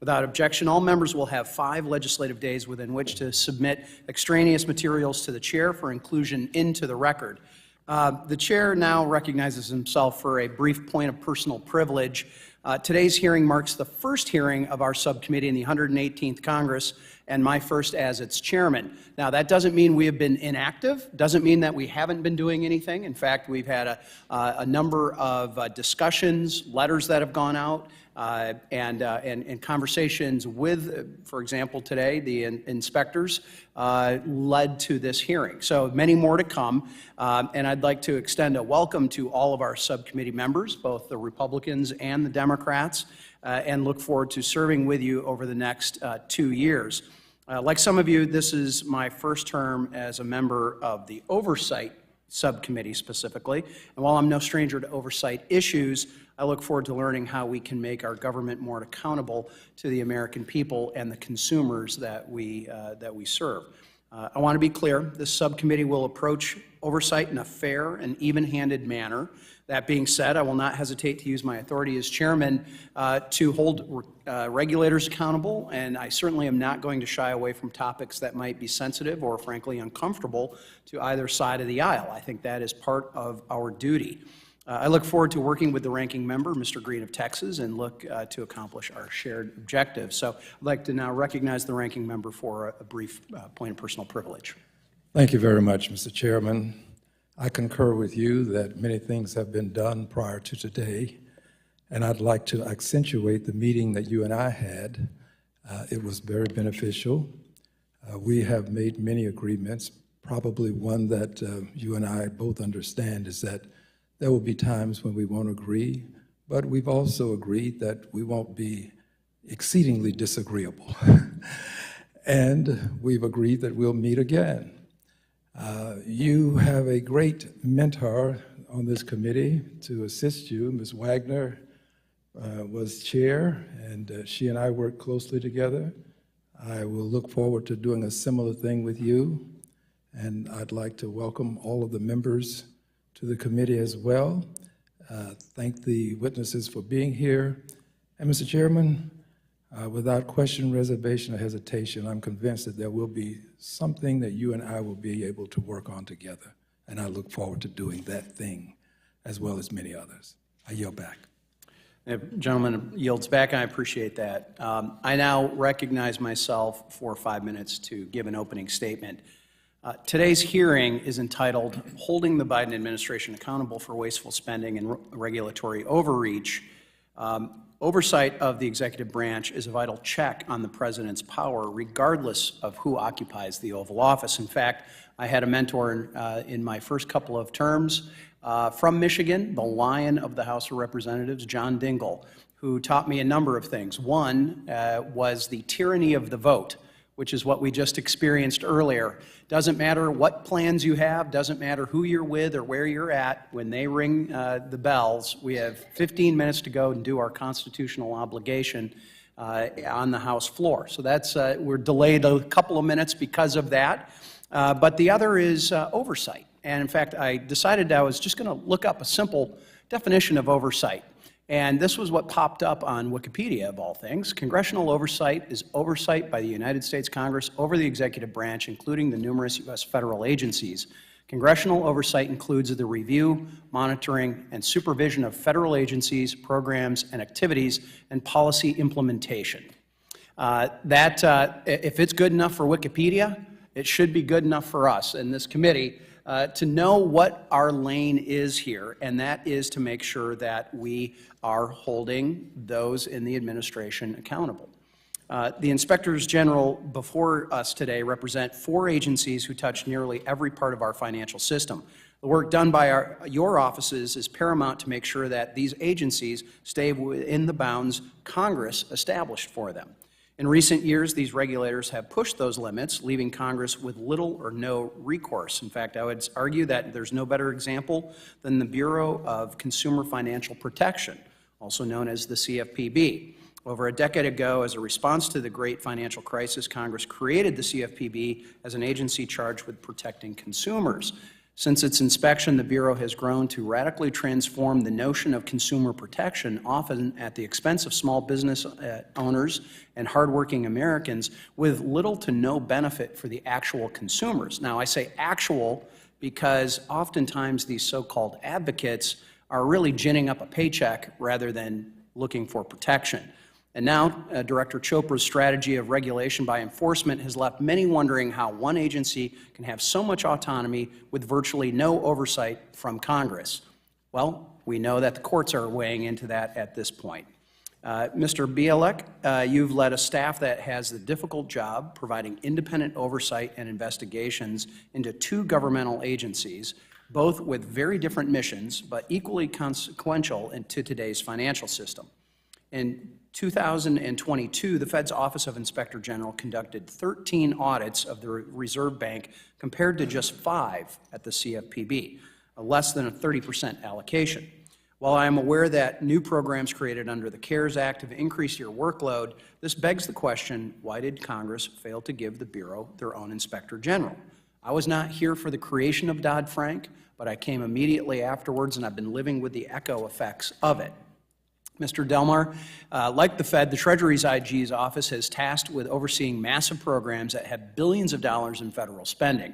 Without objection, all members will have 5 legislative days within which to submit extraneous materials to the chair for inclusion into the record. The chair now recognizes himself for a brief point of personal privilege. Today's hearing marks the first hearing of our subcommittee in the 118th Congress, and my first as its chairman. Now, that doesn't mean we have been inactive, doesn't mean that we haven't been doing anything. In fact, we've had a number of discussions, letters that have gone out, and conversations with, for example, today, the inspectors led to this hearing. So many more to come, and I'd like to extend a welcome to all of our subcommittee members, both the Republicans and the Democrats, and look forward to serving with you over the next 2 years. Like some of you, this is my first term as a member of the Oversight Subcommittee specifically, and while I'm no stranger to oversight issues, I look forward to learning how we can make our government more accountable to the American people and the consumers that we serve. I want to be clear, this subcommittee will approach oversight in a fair and even-handed manner. That being said, I will not hesitate to use my authority as chairman to hold regulators accountable, and I certainly am not going to shy away from topics that might be sensitive or frankly uncomfortable to either side of the aisle. I think that is part of our duty. I look forward to working with the ranking member, Mr. Green of Texas, and look to accomplish our shared objectives. So I'd like to now recognize the ranking member for a brief point of personal privilege. Thank you very much, Mr. Chairman. I concur with you that many things have been done prior to today, and I'd like to accentuate the meeting that you and I had. It was very beneficial. We have made many agreements. Probably one that you and I both understand is that there will be times when we won't agree, but we've also agreed that we won't be exceedingly disagreeable. And we've agreed that we'll meet again. You have a great mentor on this committee to assist you. Ms. Wagner was chair, and she and I worked closely together. I will look forward to doing a similar thing with you, and I'd like to welcome all of the members to the committee as well. Thank the witnesses for being here. And Mr. Chairman, without question, reservation, or hesitation, I'm convinced that there will be something that you and I will be able to work on together. And I look forward to doing that thing, as well as many others. I yield back. The gentleman yields back, and I appreciate that. I now recognize myself for 5 minutes to give an opening statement. Today's hearing is entitled, Holding the Biden Administration Accountable for Wasteful Spending and Regulatory Overreach. Oversight of the executive branch is a vital check on the president's power, regardless of who occupies the Oval Office. In fact, I had a mentor in my first couple of terms from Michigan, the Lion of the House of Representatives, John Dingell, who taught me a number of things. One was the tyranny of the vote, which is what we just experienced earlier. Doesn't matter what plans you have, doesn't matter who you're with or where you're at, when they ring the bells, we have 15 minutes to go and do our constitutional obligation on the House floor. So that's, we're delayed a couple of minutes because of that. But the other is oversight. And in fact, I decided I was just going to look up a simple definition of oversight. And this was what popped up on Wikipedia, of all things. Congressional oversight is oversight by the United States Congress over the executive branch, including the numerous U.S. federal agencies. Congressional oversight includes the review, monitoring, and supervision of federal agencies, programs, and activities, and policy implementation. If it's good enough for Wikipedia, it should be good enough for us in this committee to know what our lane is here, and that is to make sure that we are holding those in the administration accountable. The inspectors general before us today represent 4 agencies who touch nearly every part of our financial system. The work done by your offices is paramount to make sure that these agencies stay within the bounds Congress established for them. In recent years, these regulators have pushed those limits, leaving Congress with little or no recourse. In fact, I would argue that there's no better example than the Bureau of Consumer Financial Protection, also known as the CFPB. Over a decade ago, as a response to the great financial crisis, Congress created the CFPB as an agency charged with protecting consumers. Since its inspection, the Bureau has grown to radically transform the notion of consumer protection, often at the expense of small business owners and hardworking Americans, with little to no benefit for the actual consumers. Now, I say actual because oftentimes these so-called advocates are really ginning up a paycheck rather than looking for protection. And now, Director Chopra's strategy of regulation by enforcement has left many wondering how one agency can have so much autonomy with virtually no oversight from Congress. Well, we know that the courts are weighing into that at this point. Mr. Bielek, you've led a staff that has the difficult job providing independent oversight and investigations into two governmental agencies, both with very different missions, but equally consequential into today's financial system. In 2022, the Fed's Office of Inspector General conducted 13 audits of the Reserve Bank compared to just 5 at the CFPB, a less than a 30% allocation. While I am aware that new programs created under the CARES Act have increased your workload, this begs the question, why did Congress fail to give the Bureau their own Inspector General? I was not here for the creation of Dodd-Frank, but I came immediately afterwards, and I've been living with the echo effects of it. Mr. Delmar, like the Fed, the Treasury's IG's office is tasked with overseeing massive programs that have billions of dollars in federal spending.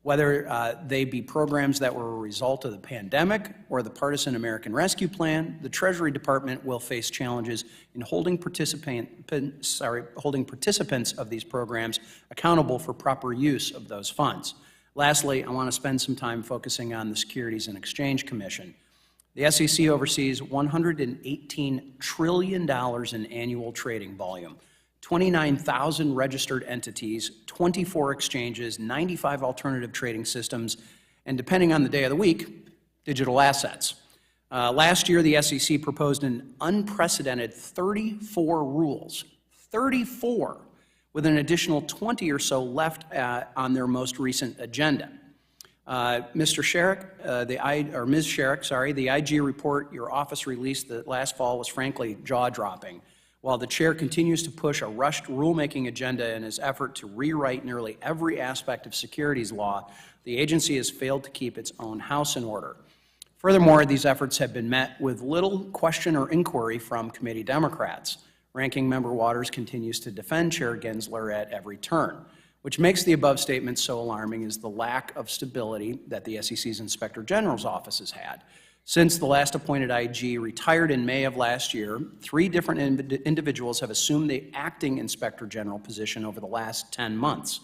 Whether they be programs that were a result of the pandemic or the partisan American Rescue Plan, the Treasury Department will face challenges in holding participants of these programs accountable for proper use of those funds. Lastly, I want to spend some time focusing on the Securities and Exchange Commission. The SEC oversees $118 trillion in annual trading volume, 29,000 registered entities, 24 exchanges, 95 alternative trading systems, and depending on the day of the week, digital assets. Last year, the SEC proposed an unprecedented 34 rules, 34, with an additional 20 or so left on their most recent agenda. Mr. Sherrick, Ms. Sherrick, the IG report your office released last fall was frankly jaw-dropping. While the chair continues to push a rushed rulemaking agenda in his effort to rewrite nearly every aspect of securities law, the agency has failed to keep its own house in order. Furthermore, these efforts have been met with little question or inquiry from committee Democrats. Ranking Member Waters continues to defend Chair Gensler at every turn. Which makes the above statement so alarming is the lack of stability that the SEC's Inspector General's office has had. Since the last appointed IG retired in May of last year, 3 different individuals have assumed the acting Inspector General position over the last 10 months.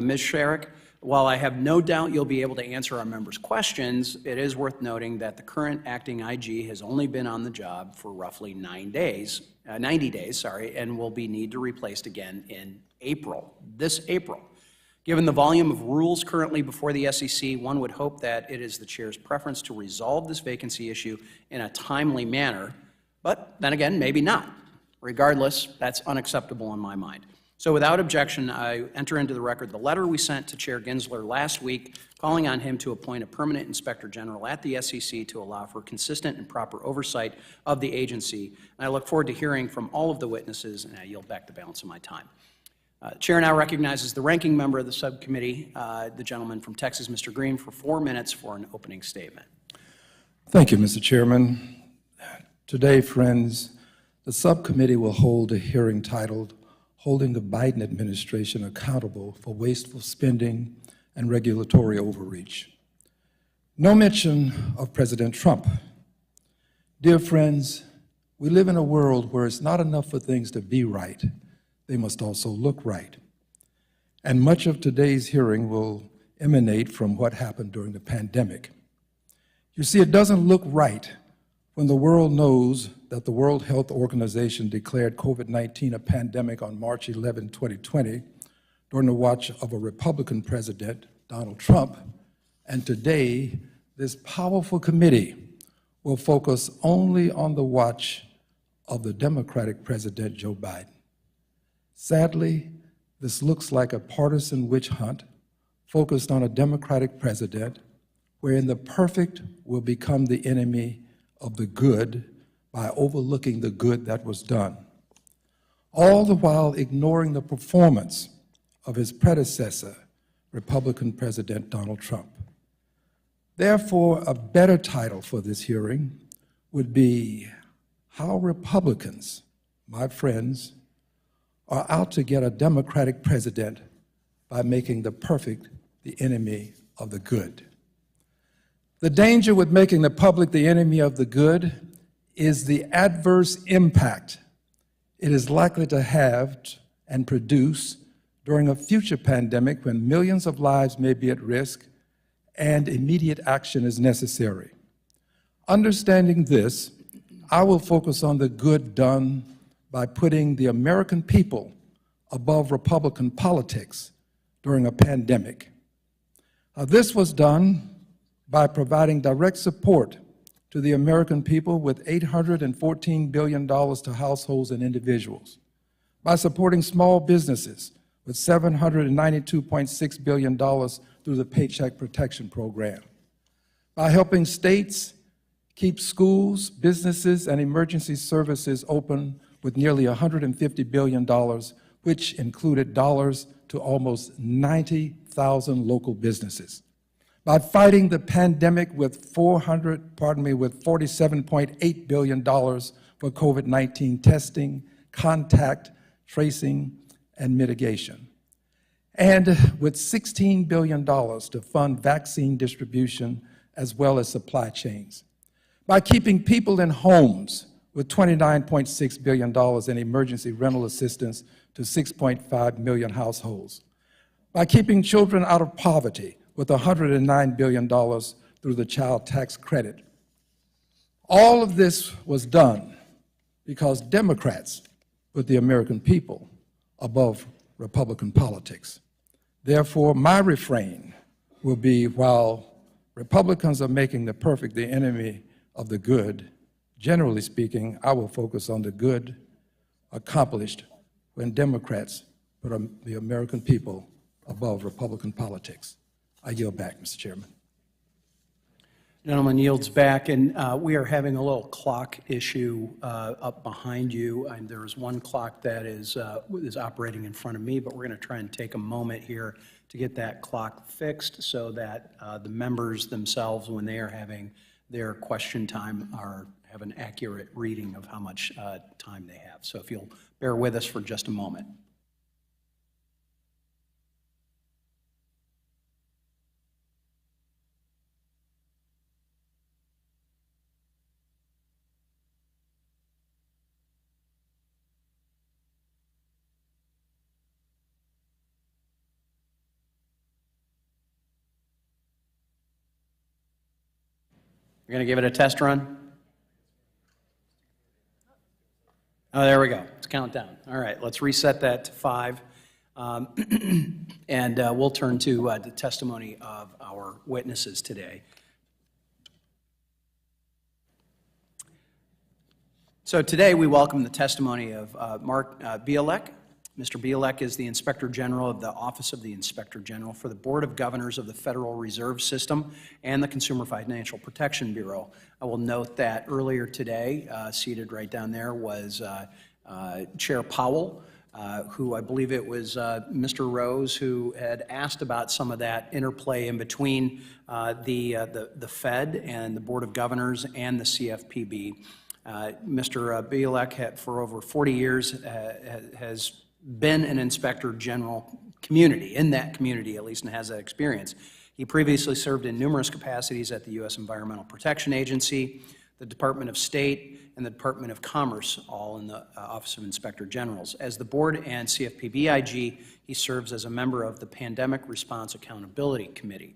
Ms. Sherrick, while I have no doubt you'll be able to answer our members' questions, it is worth noting that the current acting IG has only been on the job for roughly 90 days, and will be need to replaced again in this April. Given the volume of rules currently before the SEC, one would hope that it is the chair's preference to resolve this vacancy issue in a timely manner, but then again, maybe not. Regardless, that's unacceptable in my mind. So without objection, I enter into the record the letter we sent to Chair Gensler last week calling on him to appoint a permanent Inspector General at the SEC to allow for consistent and proper oversight of the agency. And I look forward to hearing from all of the witnesses, and I yield back the balance of my time. Chair now recognizes the ranking member of the subcommittee, the gentleman from Texas, Mr. Green, for 4 minutes for an opening statement. Thank you, Mr. Chairman. Today, friends, the subcommittee will hold a hearing titled Holding the Biden Administration Accountable for Wasteful Spending and Regulatory Overreach. No mention of President Trump. Dear friends, we live in a world where it's not enough for things to be right. They must also look right. And much of today's hearing will emanate from what happened during the pandemic. You see, it doesn't look right when the world knows that the World Health Organization declared COVID-19 a pandemic on March 11, 2020, during the watch of a Republican president, Donald Trump, and today, this powerful committee will focus only on the watch of the Democratic President, Joe Biden. Sadly, this looks like a partisan witch hunt focused on a Democratic president, wherein the perfect will become the enemy of the good by overlooking the good that was done, all the while ignoring the performance of his predecessor, Republican President Donald Trump. Therefore, a better title for this hearing would be How Republicans, my friends, are out to get a Democratic president by making the perfect the enemy of the good. The danger with making the public the enemy of the good is the adverse impact it is likely to have and produce during a future pandemic when millions of lives may be at risk and immediate action is necessary. Understanding this, I will focus on the good done by putting the American people above Republican politics during a pandemic. This was done by providing direct support to the American people with $814 billion to households and individuals, by supporting small businesses with $792.6 billion through the Paycheck Protection Program, by helping states keep schools, businesses, and emergency services open with nearly $150 billion, which included dollars to almost 90,000 local businesses, by fighting the pandemic with $47.8 billion for COVID-19 testing, contact tracing, and mitigation, and with $16 billion to fund vaccine distribution as well as supply chains, by keeping people in homes with $29.6 billion in emergency rental assistance to 6.5 million households, by keeping children out of poverty with $109 billion through the child tax credit. All of this was done because Democrats put the American people above Republican politics. Therefore, my refrain will be, while Republicans are making the perfect the enemy of the good, generally speaking, I will focus on the good accomplished when Democrats put the American people above Republican politics. I yield back, Mr. Chairman. Gentleman yields back, and we are having a little clock issue up behind you. And there is one clock that is operating in front of me, but we're going to try and take a moment here to get that clock fixed so that the members themselves, when they are having their question time, have an accurate reading of how much time they have. So if you'll bear with us for just a moment. You're going to give it a test run? Oh, there we go. Let's count down. All right, let's reset that to 5. And we'll turn to the testimony of our witnesses today. So today we welcome the testimony of Mark Bielek. Mr. Bielek is the Inspector General of the Office of the Inspector General for the Board of Governors of the Federal Reserve System and the Consumer Financial Protection Bureau. I will note that earlier today, seated right down there, was Chair Powell, who I believe it was Mr. Rose who had asked about some of that interplay in between the Fed and the Board of Governors and the CFPB. Mr. Bielek, for over 40 years, has been an Inspector General in that community at least, and has that experience. He previously served in numerous capacities at the U.S. Environmental Protection Agency, the Department of State, and the Department of Commerce, all in the Office of Inspector Generals. As the Board and CFPB IG, he serves as a member of the Pandemic Response Accountability Committee.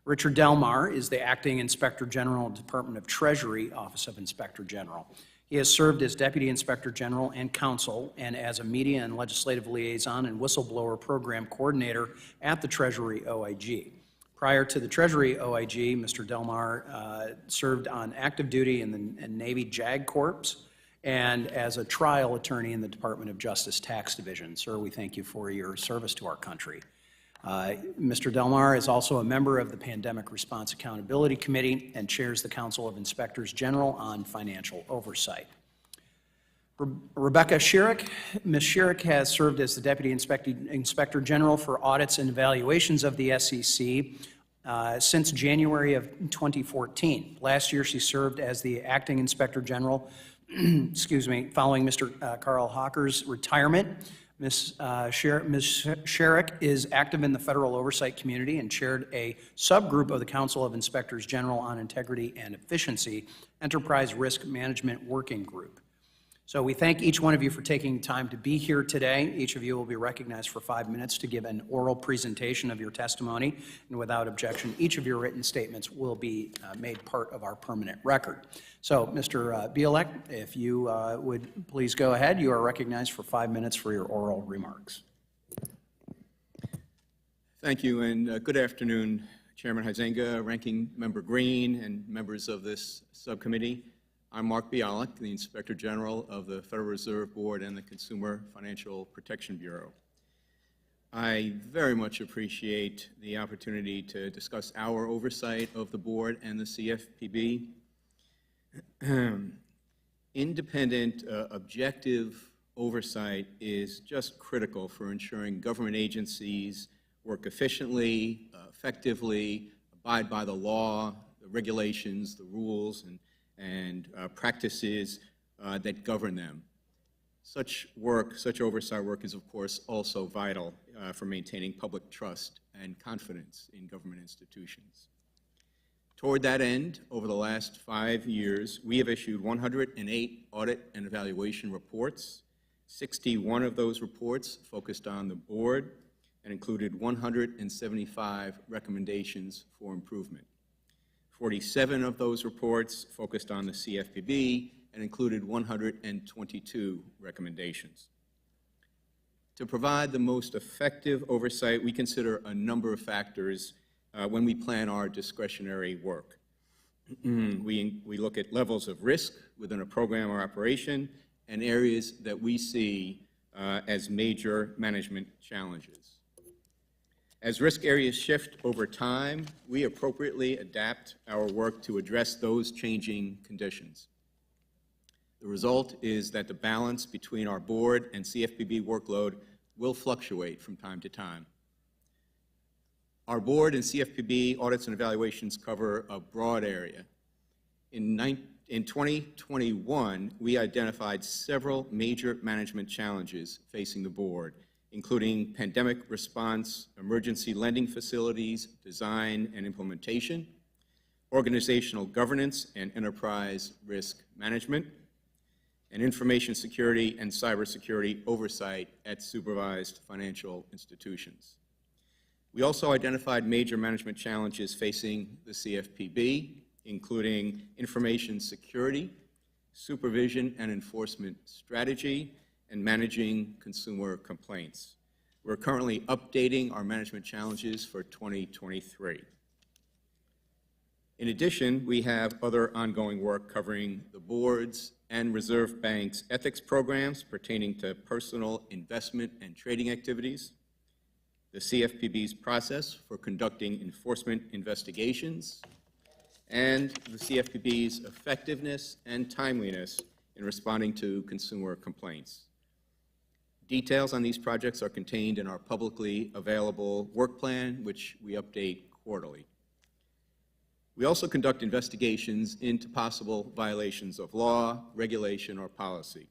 Richard Delmar is the Acting Inspector General of the Department of Treasury, Office of Inspector General. He has served as Deputy Inspector General and Counsel and as a Media and Legislative Liaison and Whistleblower Program Coordinator at the Treasury OIG. Prior to the Treasury OIG, Mr. Delmar served on active duty in the Navy JAG Corps and as a trial attorney in the Department of Justice Tax Division. Sir, we thank you for your service to our country. Mr. Delmar is also a member of the Pandemic Response Accountability Committee and chairs the Council of Inspectors General on Financial Oversight. Rebecca Schierick. Ms. Schierick has served as the Deputy Inspector General for Audits and Evaluations of the SEC, since January of 2014. Last year, she served as the Acting Inspector General, excuse me, following Mr. Carl Hawker's retirement. Ms. Sherrick is active in the federal oversight community and chaired a subgroup of the Council of Inspectors General on Integrity and Efficiency, Enterprise Risk Management Working Group. So we thank each one of you for taking time to be here today. Each of you will be recognized for 5 minutes to give an oral presentation of your testimony, and without objection, each of your written statements will be made part of our permanent record. So, Mr. Bielek, if you would please go ahead. You are recognized for 5 minutes for your oral remarks. Thank you, and good afternoon, Chairman Huizenga, Ranking Member Green, and members of this subcommittee. I'm Mark Bialek, the Inspector General of the Federal Reserve Board and the Consumer Financial Protection Bureau. I very much appreciate the opportunity to discuss our oversight of the board and the CFPB. Independent, objective oversight is just critical for ensuring government agencies work efficiently, effectively, abide by the law, the regulations, the rules, and practices that govern them. Such oversight work is, of course, also vital for maintaining public trust and confidence in government institutions. Toward that end, over the last 5 years, we have issued 108 audit and evaluation reports. 61 of those reports focused on the board and included 175 recommendations for improvement. 47 of those reports focused on the CFPB and included 122 recommendations. To provide the most effective oversight, we consider a number of factors when we plan our discretionary work. We look at levels of risk within a program or operation and areas that we see as major management challenges. As risk areas shift over time, we appropriately adapt our work to address those changing conditions. The result is that the balance between our board and CFPB workload will fluctuate from time to time. Our board and CFPB audits and evaluations cover a broad area. In 2021, we identified several major management challenges facing the board, including pandemic response, emergency lending facilities, design and implementation, organizational governance and enterprise risk management, and information security and cybersecurity oversight at supervised financial institutions. We also identified major management challenges facing the CFPB, including information security, supervision and enforcement strategy, and managing consumer complaints. We're currently updating our management challenges for 2023. In addition, we have other ongoing work covering the board's and Reserve Bank's ethics programs pertaining to personal investment and trading activities, the CFPB's process for conducting enforcement investigations, and the CFPB's effectiveness and timeliness in responding to consumer complaints. Details on these projects are contained in our publicly available work plan, which we update quarterly. We also conduct investigations into possible violations of law, regulation, or policy.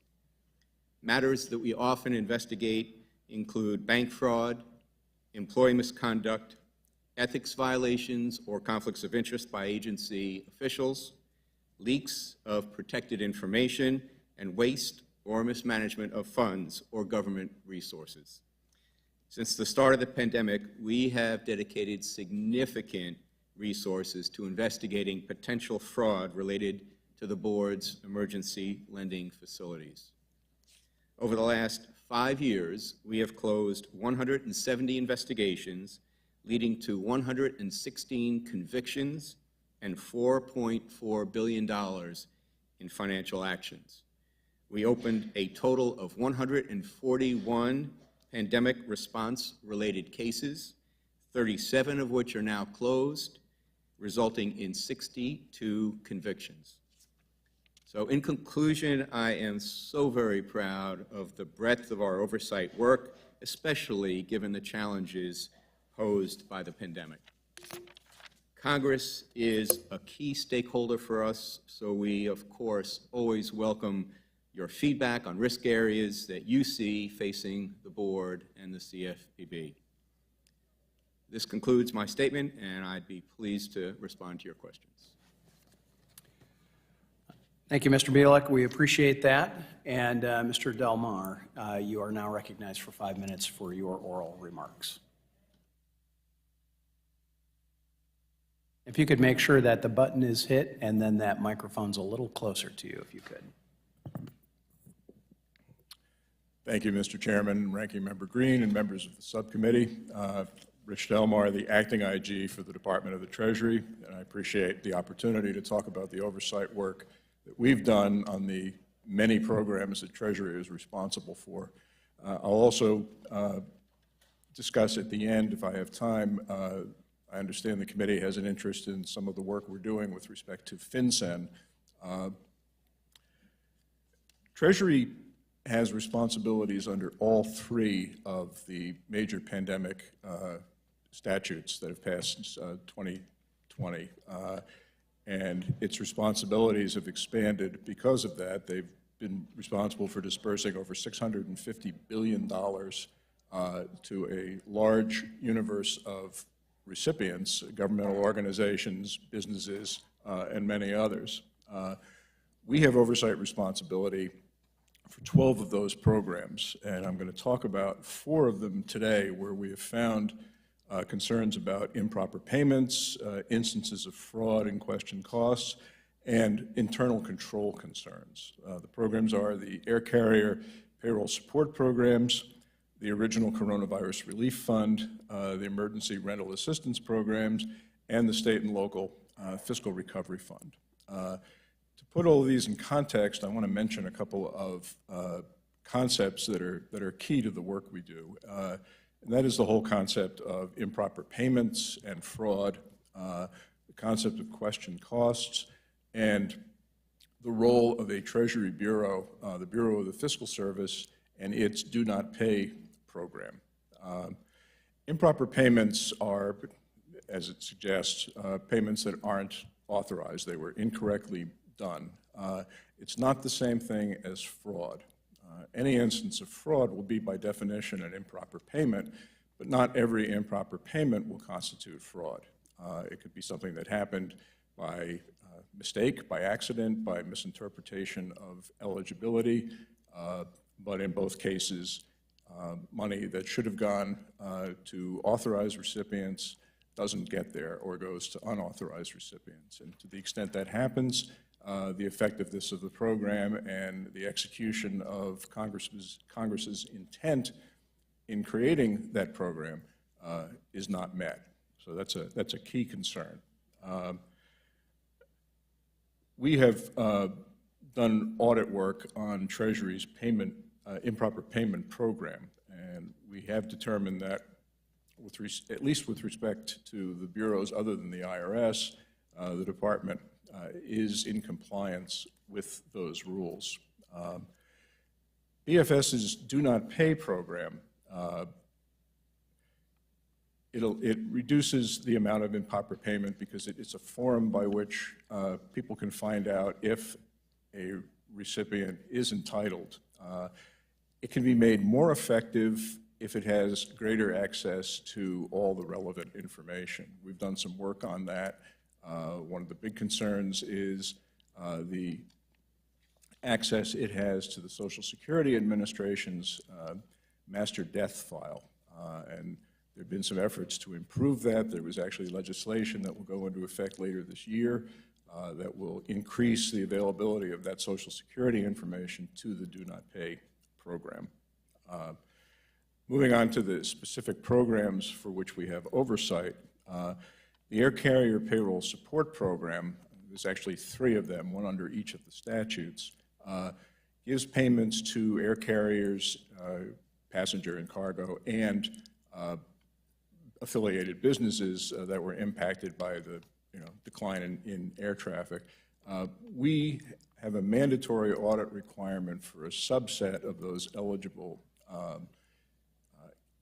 Matters that we often investigate include bank fraud, employee misconduct, ethics violations or conflicts of interest by agency officials, leaks of protected information, and waste or mismanagement of funds or government resources. Since the start of the pandemic, we have dedicated significant resources to investigating potential fraud related to the board's emergency lending facilities. Over the last 5 years, we have closed 170 investigations, leading to 116 convictions and $4.4 billion in financial actions. We opened a total of 141 pandemic response-related cases, 37 of which are now closed, resulting in 62 convictions. So in conclusion, I am so very proud of the breadth of our oversight work, especially given the challenges posed by the pandemic. Congress is a key stakeholder for us, so we, of course, always welcome your feedback on risk areas that you see facing the board and the CFPB. This concludes my statement, and I'd be pleased to respond to your questions. Thank you, Mr. Bielek. We appreciate that. And Mr. Delmar, you are now recognized for 5 minutes for your oral remarks. If you could make sure that the button is hit and then that microphone's a little closer to you, if you could. Thank you, Mr. Chairman, Ranking Member Green, and members of the subcommittee. Rich Delmar, the acting IG for the Department of the Treasury, and I appreciate the opportunity to talk about the oversight work that we've done on the many programs that Treasury is responsible for. I'll also discuss at the end, if I have time, I understand the committee has an interest in some of the work we're doing with respect to FinCEN. Treasury has responsibilities under all 3 of the major pandemic statutes that have passed since 2020. And its responsibilities have expanded because of that. They've been responsible for dispersing over $650 billion to a large universe of recipients, governmental organizations, businesses, and many others. We have oversight responsibility for 12 of those programs, and I'm going to talk about 4 of them today where we have found concerns about improper payments, instances of fraud and question costs, and internal control concerns. The programs are the air carrier payroll support programs, the original coronavirus relief fund, the emergency rental assistance programs, and the state and local fiscal recovery fund. To put all of these in context, I want to mention a couple of concepts that are key to the work we do. And that is the whole concept of improper payments and fraud, the concept of question costs, and the role of a Treasury Bureau, the Bureau of the Fiscal Service, and its Do Not Pay program. Improper payments are, as it suggests, payments that aren't authorized. They were incorrectly done. It's not the same thing as fraud. Any instance of fraud will be by definition an improper payment, but not every improper payment will constitute fraud. It could be something that happened by mistake, by accident, by misinterpretation of eligibility, but in both cases, money that should have gone to authorized recipients doesn't get there or goes to unauthorized recipients. And to the extent that happens, the effectiveness of the program and the execution of Congress's intent in creating that program is not met. So that's a key concern. We have done audit work on Treasury's improper payment program, and we have determined that, at least with respect to the bureaus other than the IRS, the department is in compliance with those rules. BFS's Do Not Pay program, it reduces the amount of improper payment because it's a forum by which people can find out if a recipient is entitled. It can be made more effective if it has greater access to all the relevant information. We've done some work on that. One of the big concerns is the access it has to the Social Security Administration's master death file. And there have been some efforts to improve that. There was actually legislation that will go into effect later this year that will increase the availability of that Social Security information to the Do Not Pay program. Moving on to the specific programs for which we have oversight, the Air Carrier Payroll Support Program, there's actually 3 of them, one under each of the statutes, gives payments to air carriers, passenger and cargo, and affiliated businesses that were impacted by the decline in air traffic. We have a mandatory audit requirement for a subset of those eligible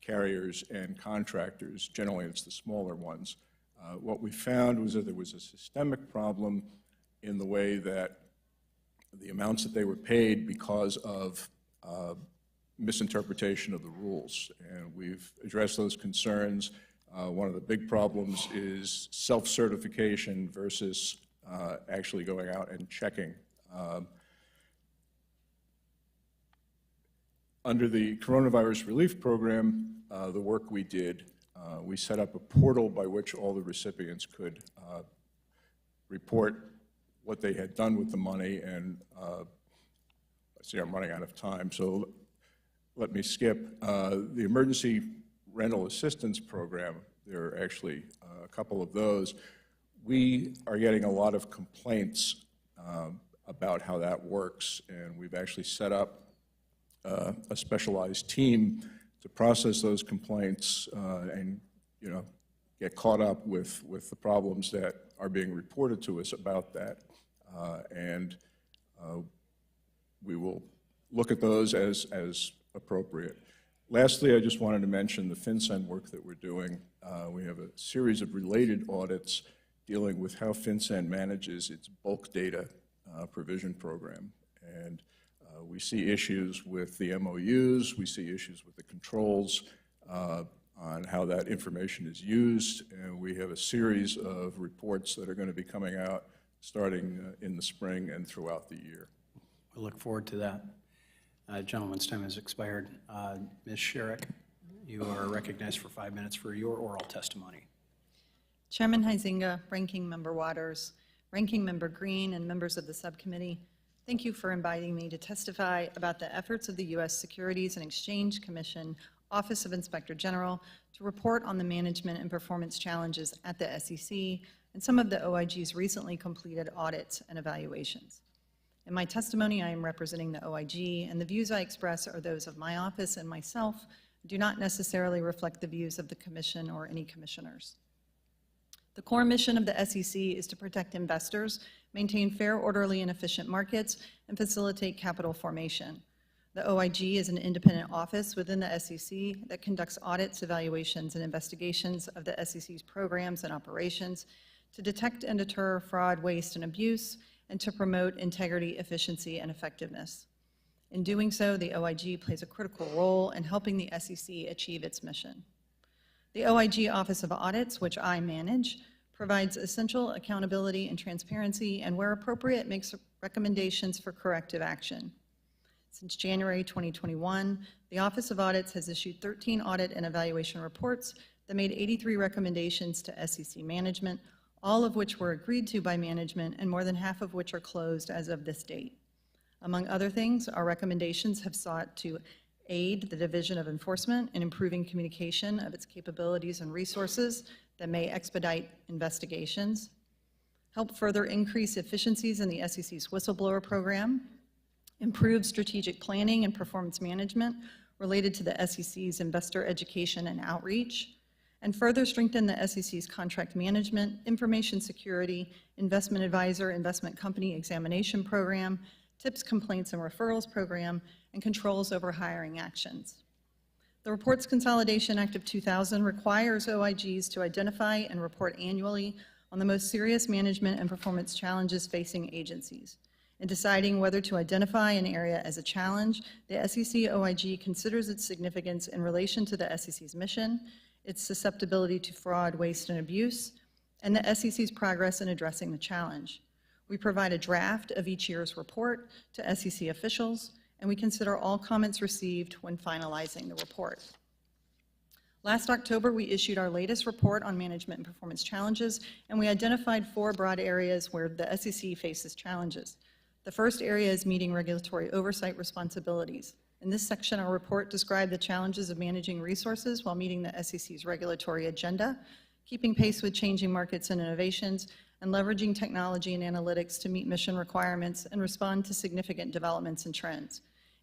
carriers and contractors. Generally, it's the smaller ones. What we found was that there was a systemic problem in the way that the amounts that they were paid because of misinterpretation of the rules. And we've addressed those concerns. One of the big problems is self-certification versus actually going out and checking. Under the coronavirus relief program, the work we did, we set up a portal by which all the recipients could report what they had done with the money, and I see I'm running out of time, so let me skip. The Emergency Rental Assistance Program, there are actually a couple of those. We are getting a lot of complaints about how that works, and we've actually set up a specialized team to process those complaints and, you know, get caught up with the problems that are being reported to us about that. And we will look at those as appropriate. Lastly, I just wanted to mention the FinCEN work that we're doing. We have a series of related audits dealing with how FinCEN manages its bulk data provision program. And we see issues with the MOUs, we see issues with the controls on how that information is used, and we have a series of reports that are going to be coming out starting in the spring and throughout the year. I look forward to that. Gentleman's time has expired. Ms. Sherrick, you are recognized for 5 minutes for your oral testimony. Chairman Huizinga, Ranking Member Waters, Ranking Member Green, and members of the subcommittee, thank you for inviting me to testify about the efforts of the U.S. Securities and Exchange Commission Office of Inspector General to report on the management and performance challenges at the SEC and some of the OIG's recently completed audits and evaluations. In my testimony, I am representing the OIG, and the views I express are those of my office and myself, do not necessarily reflect the views of the Commission or any commissioners. The core mission of the SEC is to protect investors, maintain fair, orderly, and efficient markets, and facilitate capital formation. The OIG is an independent office within the SEC that conducts audits, evaluations, and investigations of the SEC's programs and operations to detect and deter fraud, waste, and abuse, and to promote integrity, efficiency, and effectiveness. In doing so, the OIG plays a critical role in helping the SEC achieve its mission. The OIG Office of Audits, which I manage, provides essential accountability and transparency, and where appropriate, makes recommendations for corrective action. Since January 2021, the Office of Audits has issued 13 audit and evaluation reports that made 83 recommendations to SEC management, all of which were agreed to by management, and more than half of which are closed as of this date. Among other things, our recommendations have sought to aid the Division of Enforcement in improving communication of its capabilities and resources that may expedite investigations, help further increase efficiencies in the SEC's whistleblower program, improve strategic planning and performance management related to the SEC's investor education and outreach, and further strengthen the SEC's contract management, information security, investment advisor, investment company examination program, tips, complaints, and referrals program, and controls over hiring actions. The Reports Consolidation Act of 2000 requires OIGs to identify and report annually on the most serious management and performance challenges facing agencies. In deciding whether to identify an area as a challenge, the SEC OIG considers its significance in relation to the SEC's mission, its susceptibility to fraud, waste, and abuse, and the SEC's progress in addressing the challenge. We provide a draft of each year's report to SEC officials, and we consider all comments received when finalizing the report. Last October, we issued our latest report on management and performance challenges, and we identified 4 broad areas where the SEC faces challenges. The first area is meeting regulatory oversight responsibilities. In this section, our report described the challenges of managing resources while meeting the SEC's regulatory agenda, keeping pace with changing markets and innovations, and leveraging technology and analytics to meet mission requirements and respond to significant developments and trends.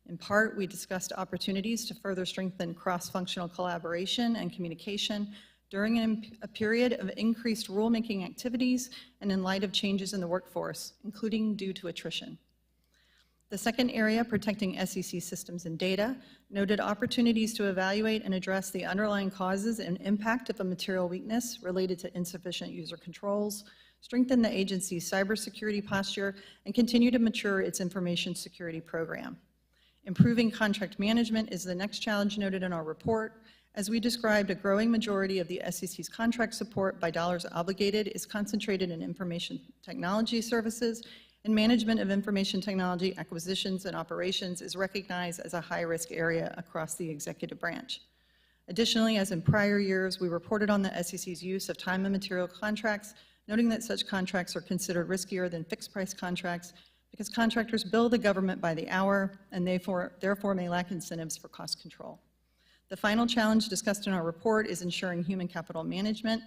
In part, we discussed opportunities to further strengthen cross-functional collaboration and communication during a period of increased rulemaking activities and in light of changes in the workforce, including due to attrition. The second area, protecting SEC systems and data, noted opportunities to evaluate and address the underlying causes and impact of a material weakness related to insufficient user controls, strengthen the agency's cybersecurity posture, and continue to mature its information security program. Improving contract management is the next challenge noted in our report. As we described, a growing majority of the SEC's contract support by dollars obligated is concentrated in information technology services, and management of information technology acquisitions and operations is recognized as a high-risk area across the executive branch. Additionally, as in prior years, we reported on the SEC's use of time and material contracts, noting that such contracts are considered riskier than fixed-price contracts because contractors bill the government by the hour and therefore may lack incentives for cost control. The final challenge discussed in our report is ensuring human capital management.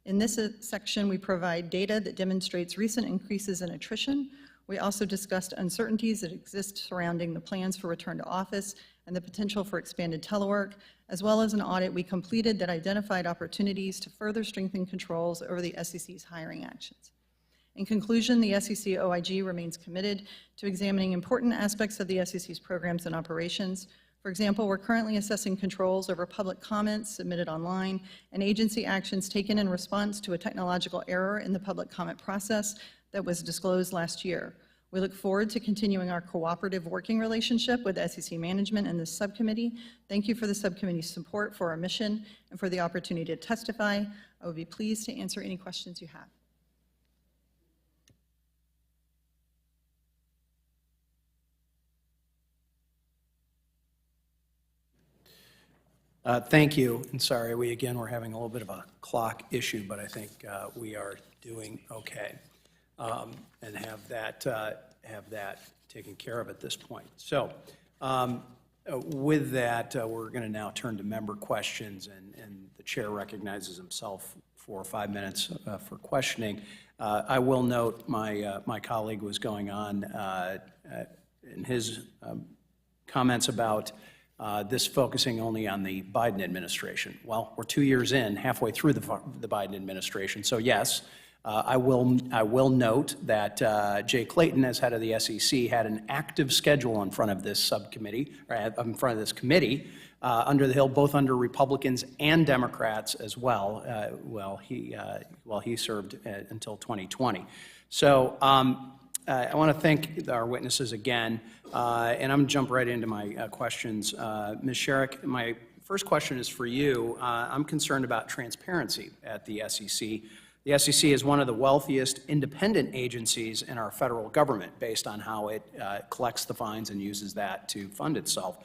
In this section, we provide data that demonstrates recent increases in attrition. We also discussed uncertainties that exist surrounding the plans for return to office and the potential for expanded telework, as well as an audit we completed that identified opportunities to further strengthen controls over the SEC's hiring actions. In conclusion, the SEC OIG remains committed to examining important aspects of the SEC's programs and operations. For example, we're currently assessing controls over public comments submitted online and agency actions taken in response to a technological error in the public comment process that was disclosed last year. We look forward to continuing our cooperative working relationship with SEC management and this subcommittee. Thank you for the subcommittee's support for our mission and for the opportunity to testify. I would be pleased to answer any questions you have. Thank you, and sorry, we're having a little bit of a clock issue, but I think we are doing okay, and have that taken care of at this point. So with that, we're going to now turn to member questions, and the chair recognizes himself for 5 minutes for questioning. I will note my colleague was going on in his comments about this focusing only on the Biden administration. Well, we're 2 years in, halfway through the Biden administration. So yes, I will note that Jay Clayton, as head of the SEC, had an active schedule in front of this subcommittee, or in front of this committee, under the Hill, both under Republicans and Democrats as well, while he served until 2020. So I want to thank our witnesses again, and I'm going to jump right into my questions. Ms. Sherrick, my first question is for you. I'm concerned about transparency at the SEC. The SEC is one of the wealthiest independent agencies in our federal government based on how it collects the fines and uses that to fund itself.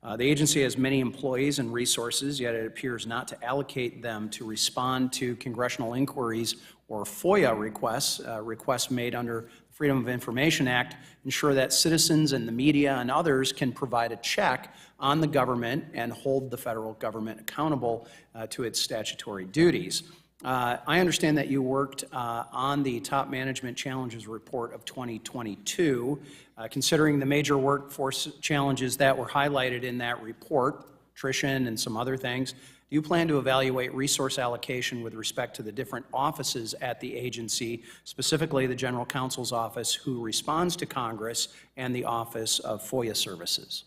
The agency has many employees and resources, yet it appears not to allocate them to respond to congressional inquiries or FOIA requests, requests made under the Freedom of Information Act, ensure that citizens and the media and others can provide a check on the government and hold the federal government accountable to its statutory duties. I understand that you worked on the Top Management Challenges Report of 2022. Considering the major workforce challenges that were highlighted in that report, attrition and some other things, do you plan to evaluate resource allocation with respect to the different offices at the agency, specifically the General Counsel's office who responds to Congress and the Office of FOIA Services?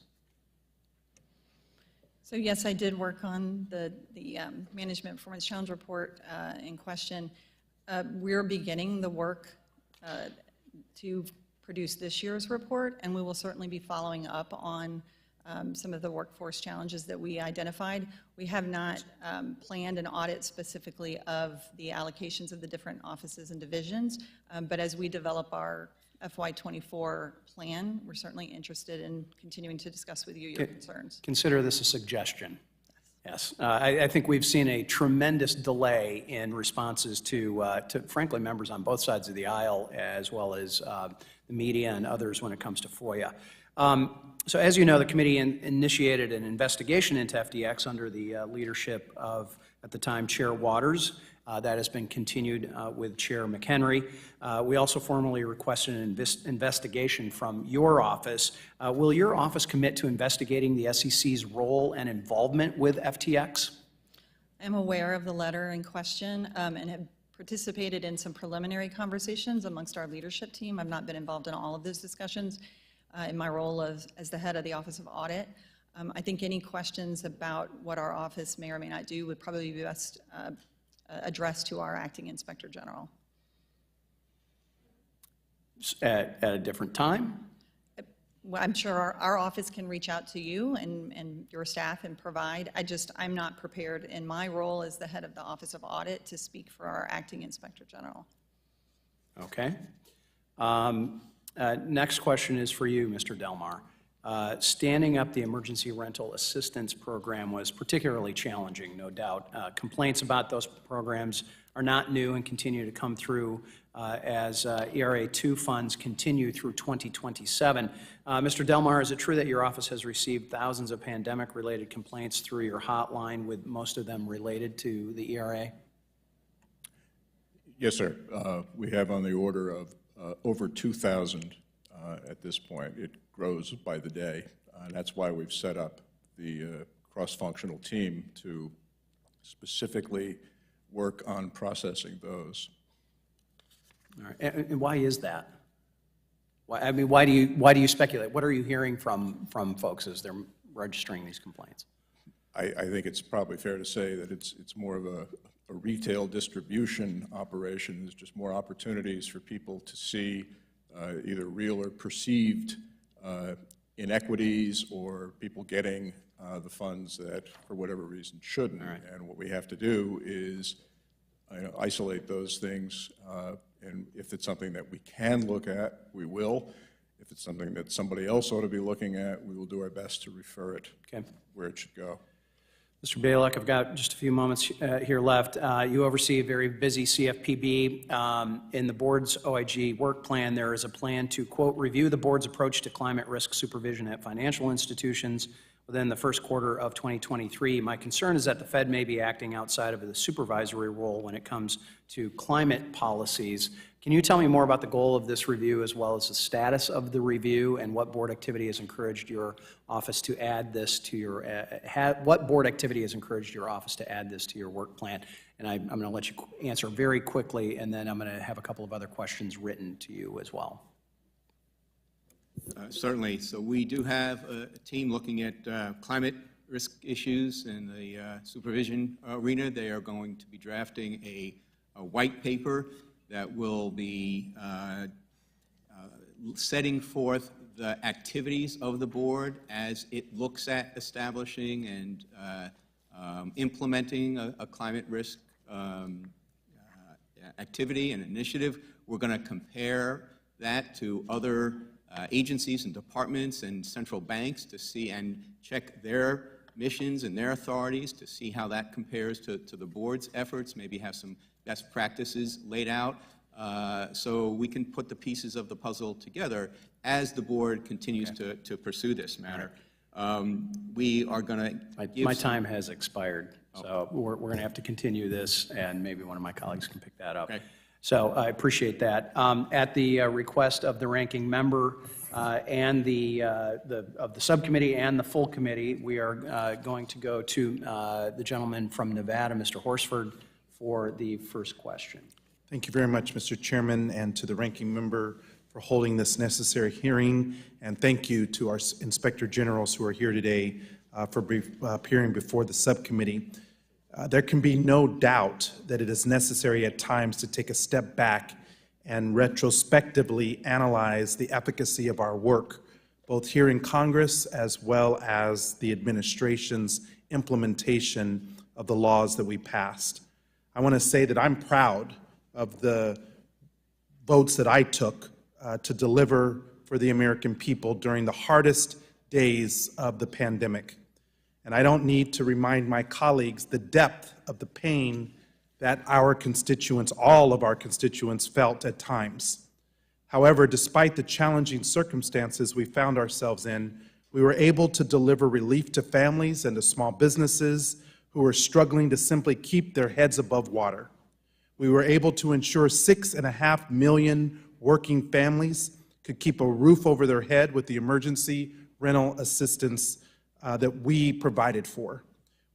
So yes, I did work on the Management Performance Challenge Report in question. We're beginning the work to produce this year's report, and we will certainly be following up on some of the workforce challenges that we identified. We have not planned an audit specifically of the allocations of the different offices and divisions, but as we develop our FY24 plan, we're certainly interested in continuing to discuss with you your concerns. Consider this a suggestion. Yes. I think we've seen a tremendous delay in responses to frankly, members on both sides of the aisle, as well as the media and others when it comes to FOIA. So as you know, the committee initiated an investigation into FTX under the leadership of, at the time, Chair Waters. That has been continued with Chair McHenry. We also formally requested an investigation from your office. Will your office commit to investigating the SEC's role and involvement with FTX? I'm aware of the letter in question and have participated in some preliminary conversations amongst our leadership team. I've not been involved in all of those discussions. in my role as the head of the Office of Audit. I think any questions about what our office may or may not do would probably be best addressed to our acting Inspector General. At a different time? Well, I'm sure our office can reach out to you and your staff and provide. I'm not prepared in my role as the head of the Office of Audit to speak for our acting Inspector General. Okay. Next question is for you, Mr. Delmar. Standing up the emergency rental assistance program was particularly challenging, no doubt. Complaints about those programs are not new and continue to come through as ERA 2 funds continue through 2027. Mr. Delmar, is it true that your office has received thousands of pandemic-related complaints through your hotline, with most of them related to the ERA? Yes, sir. We have on the order of over 2,000 at this point. It grows by the day, and that's why we've set up the cross-functional team to specifically work on processing those. All right. And why is that? Why do you speculate? What are you hearing from folks as they're registering these complaints? I think it's probably fair to say that it's more of a retail distribution operation. There's just more opportunities for people to see either real or perceived inequities, or people getting the funds that, for whatever reason, shouldn't. Right. And what we have to do is isolate those things, and if it's something that we can look at, we will. If it's something that somebody else ought to be looking at, we will do our best to refer it where it should go. Mr. Bailock, I've got just a few moments here left. You oversee a very busy CFPB. In the board's OIG work plan, there is a plan to, quote, review the board's approach to climate risk supervision at financial institutions within the first quarter of 2023. My concern is that the Fed may be acting outside of the supervisory role when it comes to climate policies. Can you tell me more about the goal of this review, as well as the status of the review, and what board activity has encouraged your office to add this to your, what board activity has encouraged your office to add this to your work plan? And I'm going to let you answer very quickly, and then I'm going to have a couple of other questions written to you as well. Certainly. So we do have a team looking at climate risk issues in the supervision arena. They are going to be drafting a white paper that will be setting forth the activities of the board as it looks at establishing and implementing a climate risk activity and initiative. We're going to compare that to other agencies and departments and central banks to see and check their missions and their authorities to see how that compares to the board's efforts, maybe have some best practices laid out, so we can put the pieces of the puzzle together as the board continues to pursue this matter. We are going to give my time has expired, so we're going to have to continue this, and maybe one of my colleagues can pick that up. Okay. So I appreciate that. At the request of the ranking member and of the subcommittee and the full committee, we are going to go to the gentleman from Nevada, Mr. Horsford, for the first question. Thank you very much, Mr. Chairman, and to the ranking member for holding this necessary hearing. And thank you to our inspector generals who are here today for appearing before the subcommittee. There can be no doubt that it is necessary at times to take a step back and retrospectively analyze the efficacy of our work, both here in Congress as well as the administration's implementation of the laws that we passed. I want to say that I'm proud of the votes that I took to deliver for the American people during the hardest days of the pandemic. And I don't need to remind my colleagues the depth of the pain that our constituents, all of our constituents, felt at times. However, despite the challenging circumstances we found ourselves in, we were able to deliver relief to families and to small businesses who were struggling to simply keep their heads above water. We were able to ensure 6.5 million working families could keep a roof over their head with the emergency rental assistance that we provided for.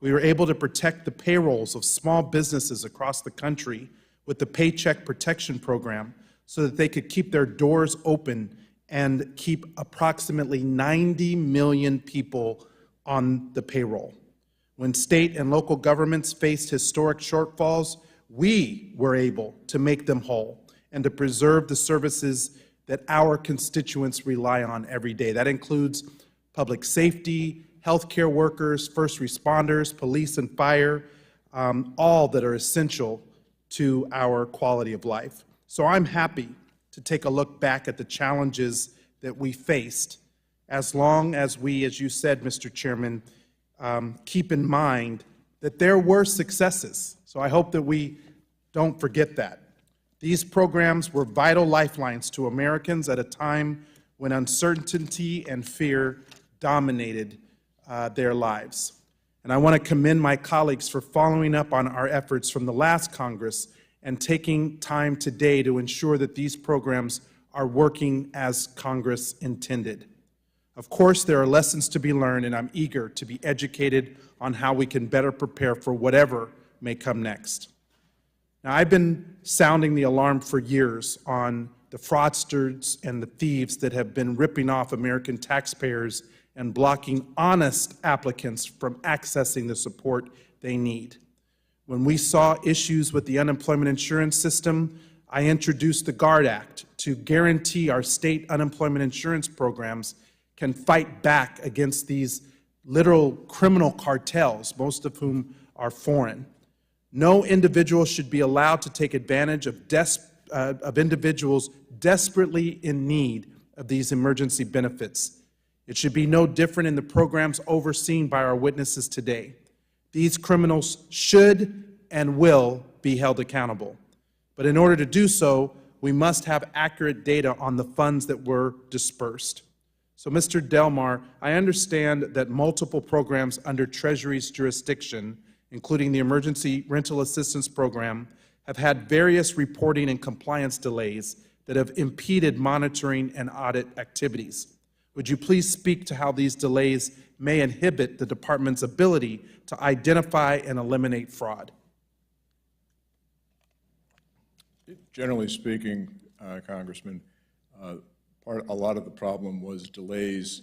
We were able to protect the payrolls of small businesses across the country with the Paycheck Protection Program so that they could keep their doors open and keep approximately 90 million people on the payroll. When state and local governments faced historic shortfalls, we were able to make them whole and to preserve the services that our constituents rely on every day. That includes public safety, healthcare workers, first responders, police and fire, all that are essential to our quality of life. So I'm happy to take a look back at the challenges that we faced, as long as we, as you said, Mr. Chairman, keep in mind that there were successes. So I hope that we don't forget that. These programs were vital lifelines to Americans at a time when uncertainty and fear dominated their lives. And I want to commend my colleagues for following up on our efforts from the last Congress and taking time today to ensure that these programs are working as Congress intended. Of course, there are lessons to be learned, and I'm eager to be educated on how we can better prepare for whatever may come next. Now, I've been sounding the alarm for years on the fraudsters and the thieves that have been ripping off American taxpayers and blocking honest applicants from accessing the support they need. When we saw issues with the unemployment insurance system, I introduced the GUARD Act to guarantee our state unemployment insurance programs can fight back against these literal criminal cartels, most of whom are foreign. No individual should be allowed to take advantage of individuals desperately in need of these emergency benefits. It should be no different in the programs overseen by our witnesses today. These criminals should and will be held accountable. But in order to do so, we must have accurate data on the funds that were dispersed. So, Mr. Delmar, I understand that multiple programs under Treasury's jurisdiction, including the Emergency Rental Assistance Program, have had various reporting and compliance delays that have impeded monitoring and audit activities. Would you please speak to how these delays may inhibit the department's ability to identify and eliminate fraud? Generally speaking, Congressman, a lot of the problem was delays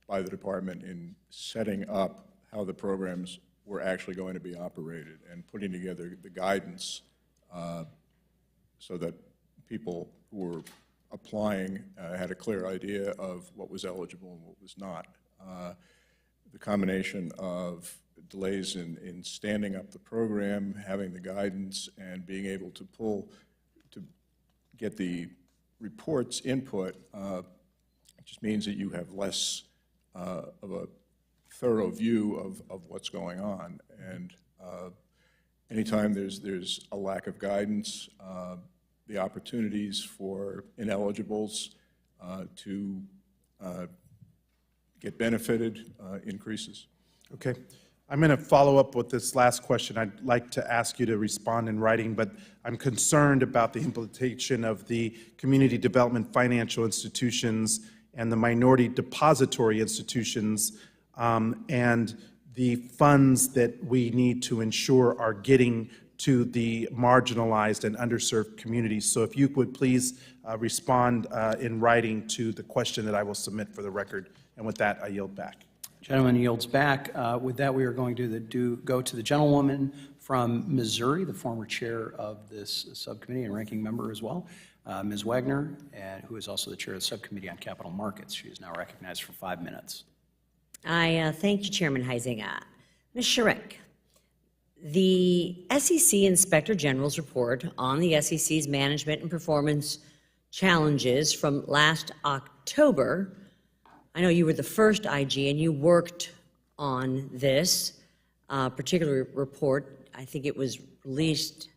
by the department in setting up how the programs were actually going to be operated and putting together the guidance so that people who were applying had a clear idea of what was eligible and what was not. The combination of delays in standing up the program, having the guidance, and being able to get the reports input just means that you have less of a thorough view of what's going on. And anytime there's a lack of guidance, the opportunities for ineligibles to get benefited increases. Okay. I'm going to follow up with this last question. I'd like to ask you to respond in writing, but I'm concerned about the implementation of the community development financial institutions and the minority depository institutions and the funds that we need to ensure are getting to the marginalized and underserved communities. So if you would please respond in writing to the question that I will submit for the record. And with that, I yield back. Gentleman yields back. With that, we are going to go to the gentlewoman from Missouri, the former chair of this subcommittee and ranking member as well, Ms. Wagner, and who is also the chair of the Subcommittee on Capital Markets. She is now recognized for 5 minutes. I thank you, Chairman Huizinga. Ms. Sharek, the SEC Inspector General's report on the SEC's management and performance challenges from last October. I know you were the first IG and you worked on this particular report. I think it was released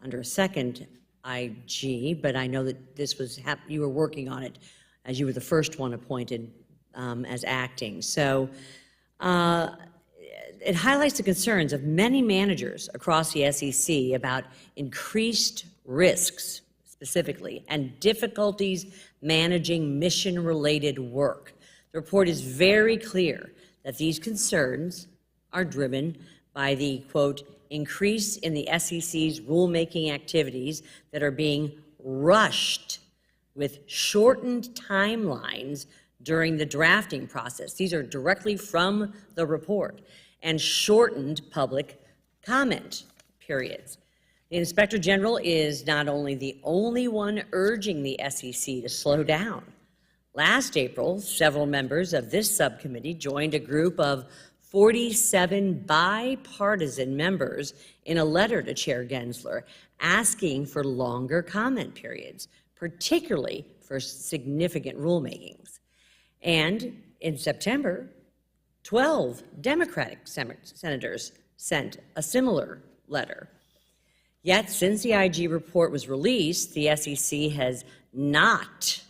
under a second IG, but I know that this was you were working on it as you were the first one appointed as acting. So it highlights the concerns of many managers across the SEC about increased risks specifically and difficulties managing mission-related work. The report is very clear that these concerns are driven by the, quote, increase in the SEC's rulemaking activities that are being rushed with shortened timelines during the drafting process. These are directly from the report, and shortened public comment periods. The Inspector General is not only the only one urging the SEC to slow down. Last April, several members of this subcommittee joined a group of 47 bipartisan members in a letter to Chair Gensler asking for longer comment periods, particularly for significant rulemakings. And in September, 12 Democratic senators sent a similar letter. Yet, since the IG report was released, the SEC has not,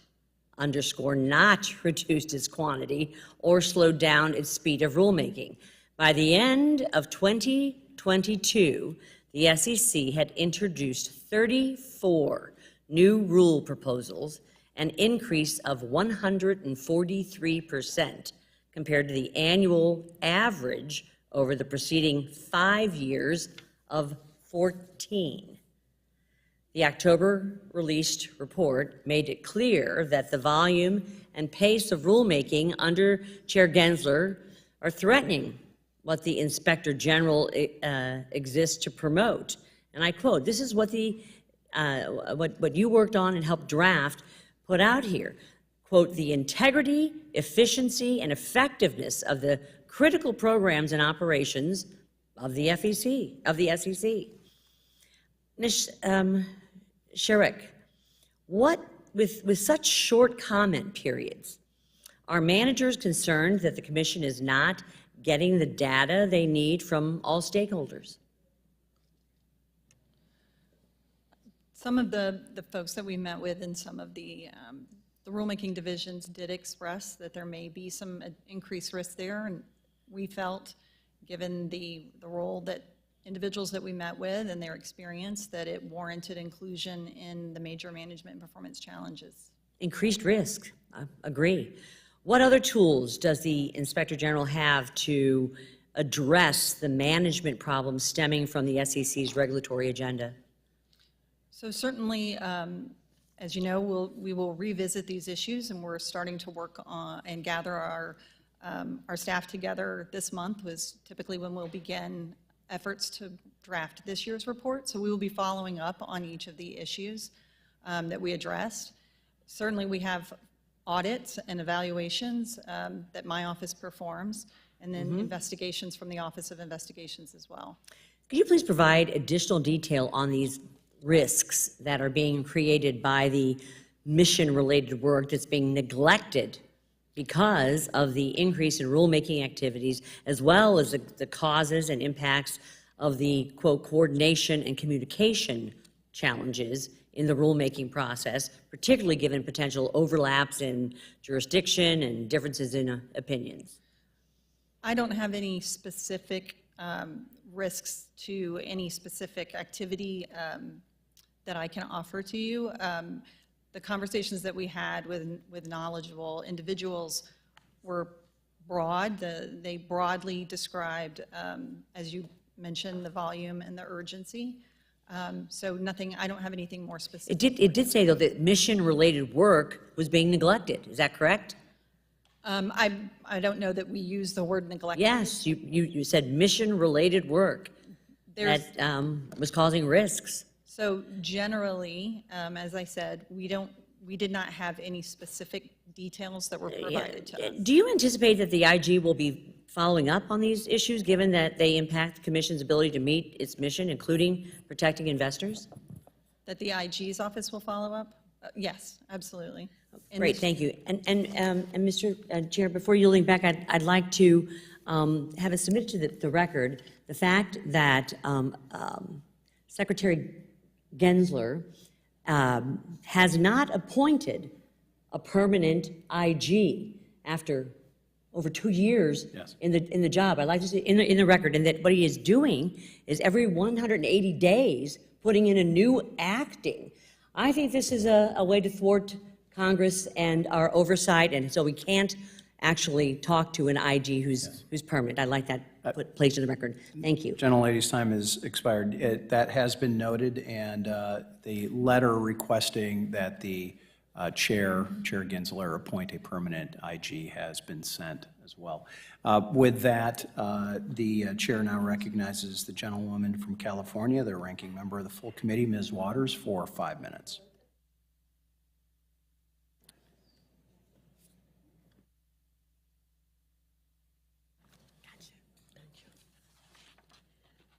underscore, not reduced its quantity or slowed down its speed of rulemaking. By the end of 2022, the SEC had introduced 34 new rule proposals, an increase of 143% compared to the annual average over the preceding 5 years of 14. The October released report made it clear that the volume and pace of rulemaking under Chair Gensler are threatening what the Inspector General exists to promote. And I quote, this is what what you worked on and helped draft put out here. Quote, the integrity, efficiency, and effectiveness of the critical programs and operations of the SEC. Ms. Sherrick, with such short comment periods, are managers concerned that the Commission is not getting the data they need from all stakeholders? Some of the folks that we met with in some of the rulemaking divisions did express that there may be some increased risk there, and we felt, given the role that individuals that we met with and their experience, that it warranted inclusion in the major management and performance challenges. Increased risk, I agree. What other tools does the Inspector General have to address the management problems stemming from the SEC's regulatory agenda? So certainly, as you know, we will revisit these issues, and we're starting to work on and gather our staff together. This month was typically when we'll begin efforts to draft this year's report. So we will be following up on each of the issues that we addressed. Certainly, we have audits and evaluations that my office performs, and then investigations from the Office of Investigations as well. Could you please provide additional detail on these risks that are being created by the mission-related work that's being neglected because of the increase in rulemaking activities, as well as the causes and impacts of the, quote, coordination and communication challenges in the rulemaking process, particularly given potential overlaps in jurisdiction and differences in opinions? I don't have any specific risks to any specific activity that I can offer to you. The conversations that we had with knowledgeable individuals were broad. They broadly described, as you mentioned, the volume and the urgency. So nothing, I don't have anything more specific. It did say, though, that mission-related work was being neglected. Is that correct? I don't know that we use the word neglected. Yes, you said mission-related work that was causing risks. So generally, as I said, we did not have any specific details that were provided to us. Do you anticipate that the IG will be following up on these issues, given that they impact the Commission's ability to meet its mission, including protecting investors? That the IG's office will follow up? Yes, absolutely. Great, thank you. And Mr. Chair, before yielding back, I'd like to have it submitted to the record the fact that Secretary Gensler has not appointed a permanent IG after over 2 years in the job. I'd like to say in the record, and that what he is doing is every 180 days putting in a new acting. I think this is a way to thwart Congress and our oversight, and so we can't actually talk to an IG who's permanent. I'd like that placed in the record. Thank you. Gentlelady's time has expired. That has been noted, and the letter requesting that the Chair Gensler appoint a permanent IG has been sent as well. With that, the chair now recognizes the gentlewoman from California, the ranking member of the full committee, Ms. Waters, for 5 minutes.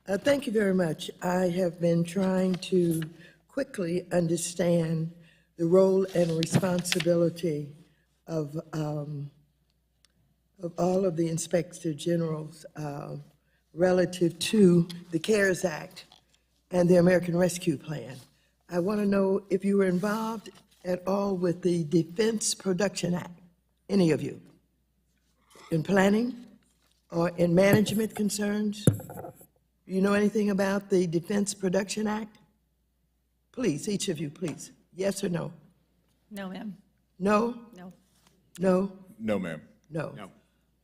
Thank you very much. I have been trying to quickly understand the role and responsibility of all of the Inspector Generals relative to the CARES Act and the American Rescue Plan. I want to know if you were involved at all with the Defense Production Act, any of you, in planning or in management concerns? Do you know anything about the Defense Production Act? Please, each of you, please. Yes or no? No, ma'am. No? No. No? No, ma'am. No.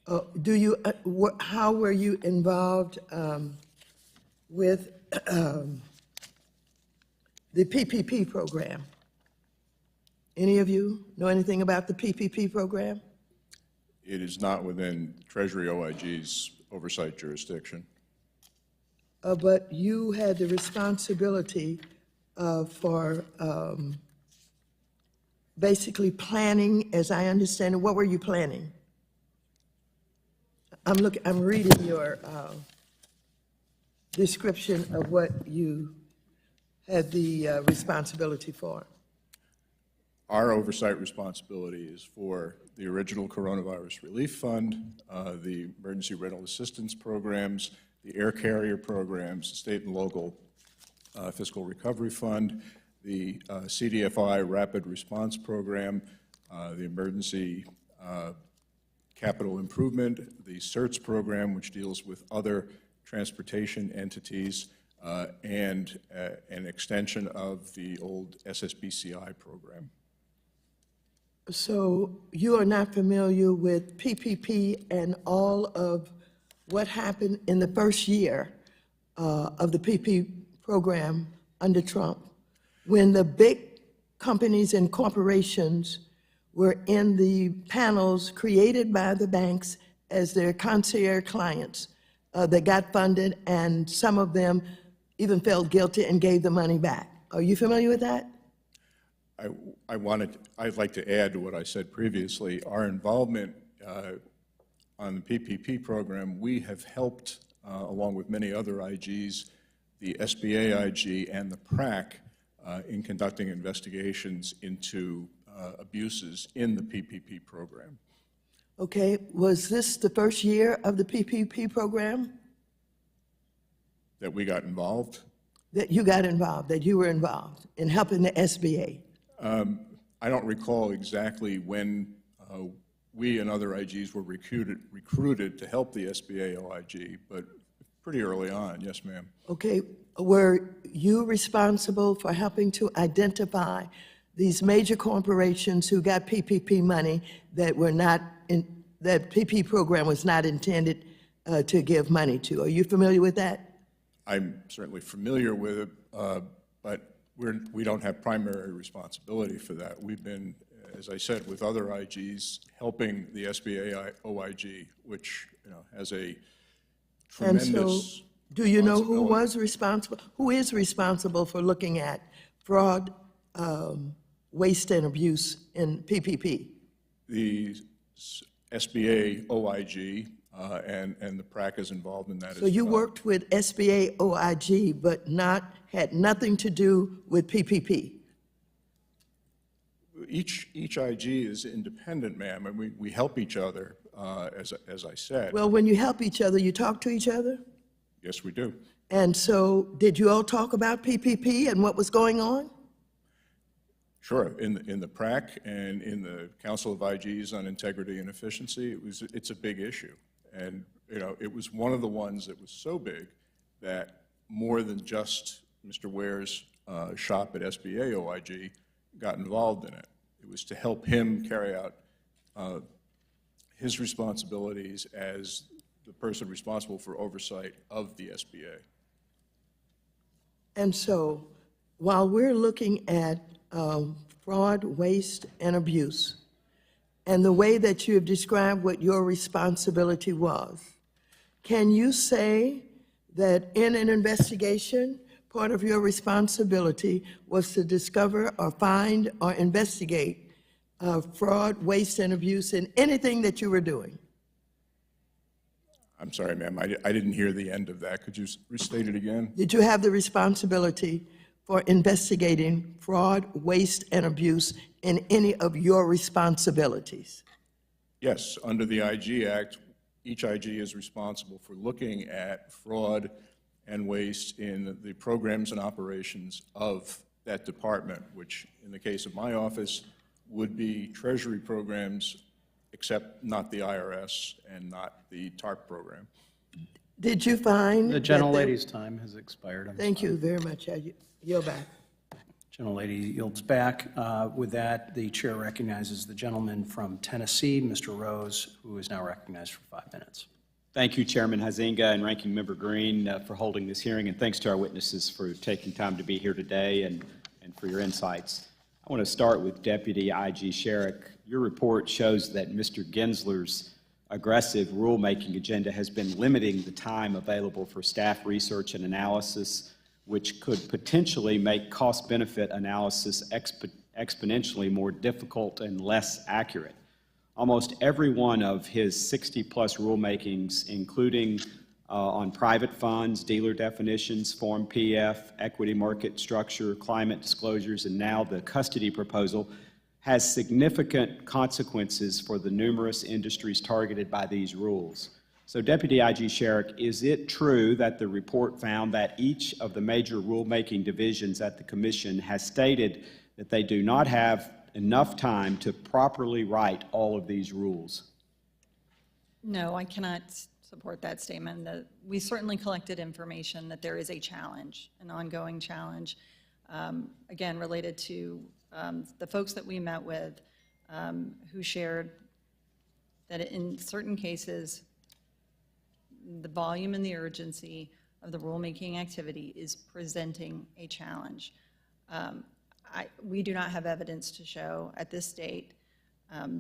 No. Do you, how were you involved with the PPP program? Any of you know anything about the PPP program? It is not within Treasury OIG's oversight jurisdiction. But you had the responsibility for basically planning, as I understand it. What were you planning? I'm reading your description of what you had the responsibility for. Our oversight responsibility is for the original Coronavirus Relief Fund, the Emergency Rental Assistance Programs, the air carrier programs, the state and local fiscal recovery fund, the CDFI Rapid Response Program, the Emergency Capital Improvement, the CERTS program, which deals with other transportation entities, and an extension of the old SSBCI program. So you are not familiar with PPP and all of what happened in the first year of the PP program under Trump, when the big companies and corporations were in the panels created by the banks as their concierge clients that got funded, and some of them even felt guilty and gave the money back. Are you familiar with that? I'd like to add to what I said previously. Our involvement on the PPP program, we have helped, along with many other IGs, the SBA IG and the PRAC in conducting investigations into abuses in the PPP program. Okay, was this the first year of the PPP program That we got involved? that you got involved, that you were involved in helping the SBA? I don't recall exactly when we and other IGs were recruited to help the SBA OIG, but pretty early on, yes, ma'am. Okay, were you responsible for helping to identify these major corporations who got PPP money that were not in, that PP program was not intended to give money to? Are you familiar with that? I'm certainly familiar with it, but we don't have primary responsibility for that. We've been, as I said, with other IGs, helping the SBA OIG, which has a tremendous And so, do you know who responsibility. was responsible, who is responsible for looking at fraud, waste, and abuse in PPP? The SBA OIG and the PRAC is involved in that as So well. you worked with SBA OIG, but had nothing to do with PPP? Each IG is independent, ma'am, and we help each other, as I said. Well, when you help each other, you talk to each other? Yes, we do. And so, did you all talk about PPP and what was going on? Sure. In the PRAC and in the Council of IGs on Integrity and Efficiency, it's a big issue. And, it was one of the ones that was so big that more than just Mr. Ware's shop at SBA OIG got involved in it. It was to help him carry out his responsibilities as the person responsible for oversight of the SBA. And so, while we're looking at fraud, waste, and abuse, and the way that you have described what your responsibility was. Can you say that in an investigation, part of your responsibility was to discover or find or investigate fraud, waste, and abuse in anything that you were doing? I'm sorry, ma'am, I didn't hear the end of that. Could you restate it again? Did you have the responsibility for investigating fraud, waste, and abuse in any of your responsibilities? Yes, under the IG Act, each IG is responsible for looking at fraud and waste in the programs and operations of that department, which in the case of my office would be Treasury programs, except not the IRS and not the TARP program. Did you find? The gentlelady's time has expired. Thank you very much. I yield back. Gentlelady yields back. With that, the chair recognizes the gentleman from Tennessee, Mr. Rose, who is now recognized for 5 minutes. Thank you, Chairman Huizenga and Ranking Member Green, for holding this hearing, and thanks to our witnesses for taking time to be here today and for your insights. I want to start with Deputy IG Sherrick. Your report shows that Mr. Gensler's aggressive rulemaking agenda has been limiting the time available for staff research and analysis, which could potentially make cost-benefit analysis exponentially more difficult and less accurate. Almost every one of his 60-plus rulemakings, including on private funds, dealer definitions, Form PF, equity market structure, climate disclosures, and now the custody proposal, has significant consequences for the numerous industries targeted by these rules. So, Deputy IG Sherrick, is it true that the report found that each of the major rulemaking divisions at the Commission has stated that they do not have enough time to properly write all of these rules? No, I cannot support that statement. We certainly collected information that there is a challenge, an ongoing challenge, again, related to the folks that we met with who shared that in certain cases, the volume and the urgency of the rulemaking activity is presenting a challenge. We do not have evidence to show at this date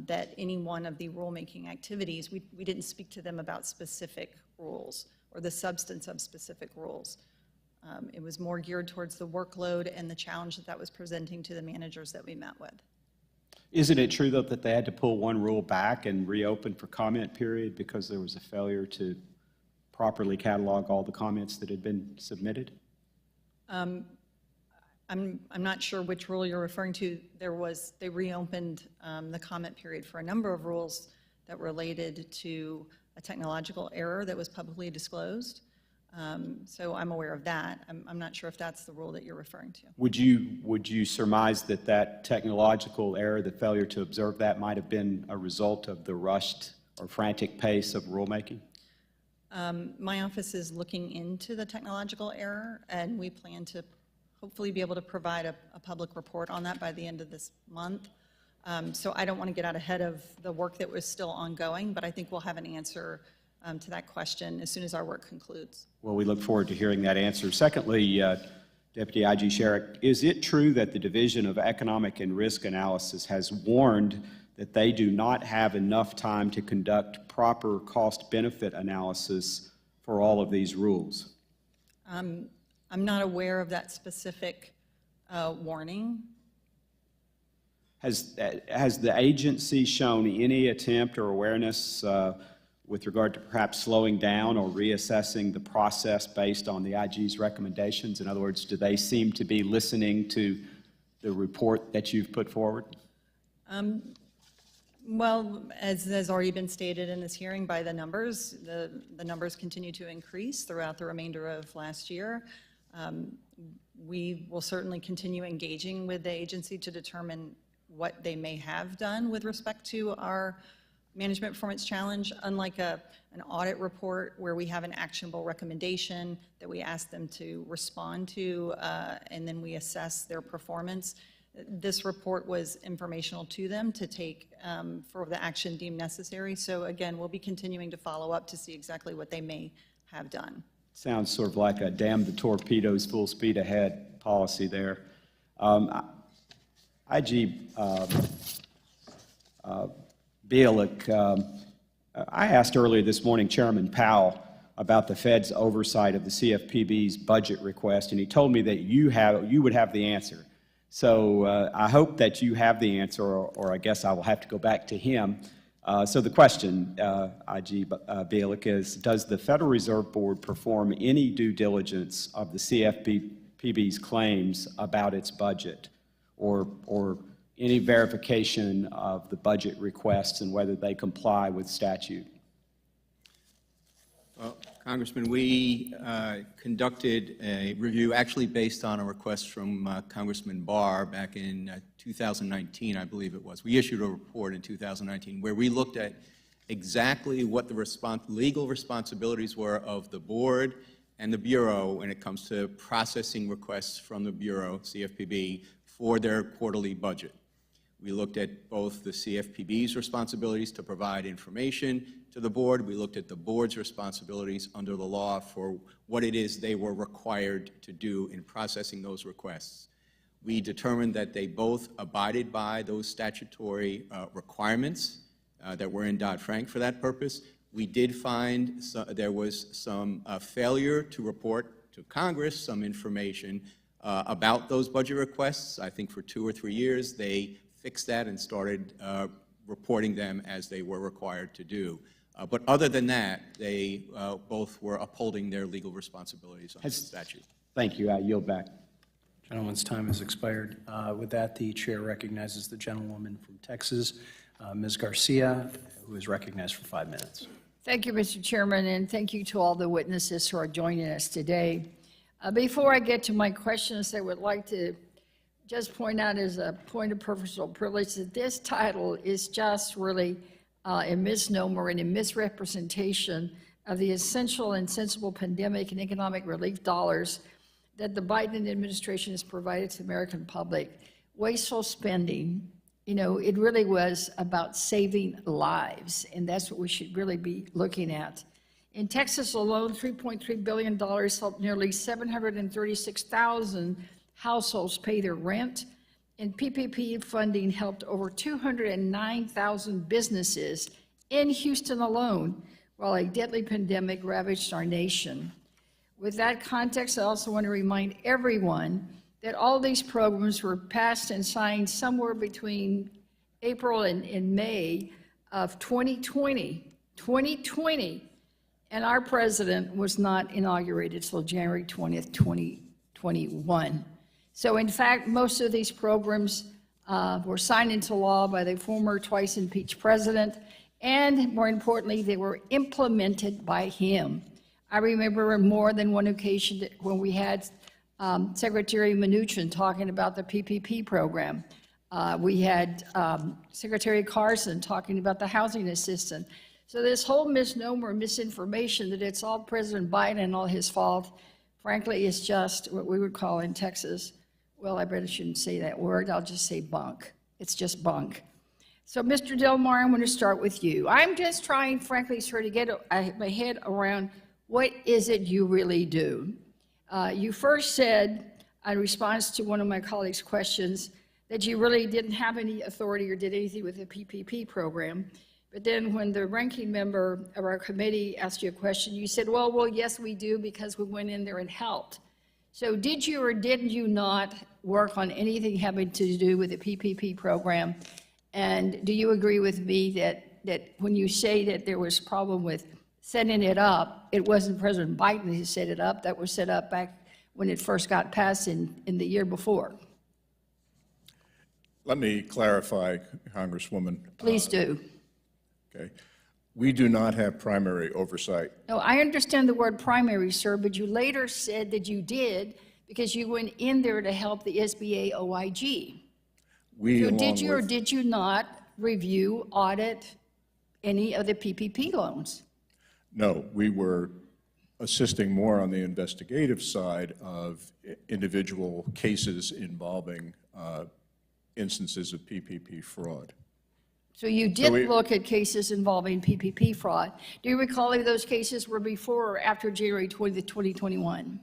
that any one of the rulemaking activities, we didn't speak to them about specific rules or the substance of specific rules. It was more geared towards the workload and the challenge that was presenting to the managers that we met with. Isn't it true, though, that they had to pull one rule back and reopen for comment period because there was a failure to properly catalog all the comments that had been submitted? I'm not sure which rule you're referring to. They reopened the comment period for a number of rules that related to a technological error that was publicly disclosed. So I'm aware of that. I'm not sure if that's the rule that you're referring to. Would you surmise that that technological error, the failure to observe that, might have been a result of the rushed or frantic pace of rulemaking? My office is looking into the technological error, and we plan to hopefully be able to provide a public report on that by the end of this month. So I don't want to get out ahead of the work that was still ongoing, but I think we'll have an answer to that question as soon as our work concludes. Well, we look forward to hearing that answer. Secondly, Deputy IG Sherrick, is it true that the Division of Economic and Risk Analysis has warned that they do not have enough time to conduct proper cost-benefit analysis for all of these rules? I'm not aware of that specific warning. Has the agency shown any attempt or awareness with regard to perhaps slowing down or reassessing the process based on the IG's recommendations? In other words, do they seem to be listening to the report that you've put forward? Well, as has already been stated in this hearing by the numbers, the numbers continue to increase throughout the remainder of last year. We will certainly continue engaging with the agency to determine what they may have done with respect to our management performance challenge. Unlike an audit report where we have an actionable recommendation that we ask them to respond to and then we assess their performance, this report was informational to them to take for the action deemed necessary. So again, we'll be continuing to follow up to see exactly what they may have done. Sounds sort of like a damn the torpedoes, full speed ahead policy there. IG Bielik, I asked earlier this morning Chairman Powell about the Fed's oversight of the CFPB's budget request, and he told me that you would have the answer. So I hope that you have the answer, or I guess I will have to go back to him. So the question, IG Bielik, is, does the Federal Reserve Board perform any due diligence of the CFPB's claims about its budget, or any verification of the budget requests and whether they comply with statute? Well, Congressman, we conducted a review actually based on a request from Congressman Barr back in 2019, I believe it was. We issued a report in 2019 where we looked at exactly what the legal responsibilities were of the board and the Bureau when it comes to processing requests from the Bureau, CFPB, for their quarterly budget. We looked at both the CFPB's responsibilities to provide information to the board. We looked at the board's responsibilities under the law for what it is they were required to do in processing those requests. We determined that they both abided by those statutory requirements that were in Dodd-Frank for that purpose. We did find there was some failure to report to Congress some information about those budget requests. I think for 2 or 3 years they fixed that and started reporting them as they were required to do. But other than that, they both were upholding their legal responsibilities under the statute. Thank you. I yield back. Gentleman's time has expired. With that, the chair recognizes the gentlewoman from Texas, Ms. Garcia, who is recognized for 5 minutes. Thank you, Mr. Chairman, and thank you to all the witnesses who are joining us today. Before I get to my questions, I would like to just point out as a point of personal privilege that this title is just really a misnomer and a misrepresentation of the essential and sensible pandemic and economic relief dollars that the Biden administration has provided to the American public. Wasteful spending, you know, it really was about saving lives, and that's what we should really be looking at. In Texas alone, $3.3 billion helped nearly 736,000 households pay their rent, and PPP funding helped over 209,000 businesses in Houston alone, while a deadly pandemic ravaged our nation. With that context, I also want to remind everyone that all these programs were passed and signed somewhere between April and May of 2020, and our president was not inaugurated till January 20th, 2021. So in fact, most of these programs were signed into law by the former twice impeached president, and more importantly, they were implemented by him. I remember more than one occasion when we had Secretary Mnuchin talking about the PPP program. We had Secretary Carson talking about the housing assistance. So this whole misnomer, misinformation that it's all President Biden and all his fault, frankly, is just what we would call in Texas, well, I really shouldn't say that word, I'll just say bunk. It's just bunk. So Mr. Del Mar, I'm going to start with you. I'm just trying, frankly, sir, to get my head around what is it you really do. You first said, in response to one of my colleagues' questions, that you really didn't have any authority or did anything with the PPP program. But then when the ranking member of our committee asked you a question, you said, well, yes, we do, because we went in there and helped. So did you or didn't you not work on anything having to do with the PPP program? And do you agree with me that when you say that there was a problem with setting it up, it wasn't President Biden who set it up, that was set up back when it first got passed in the year before? Let me clarify, Congresswoman. Please do. Okay. We do not have primary oversight. No, I understand the word primary, sir, but you later said that you did because you went in there to help the SBA OIG. So did you or did you not review, audit any of the PPP loans? No, we were assisting more on the investigative side of individual cases involving instances of PPP fraud. So you did look at cases involving PPP fraud. Do you recall if those cases were before or after January 20th, 2021?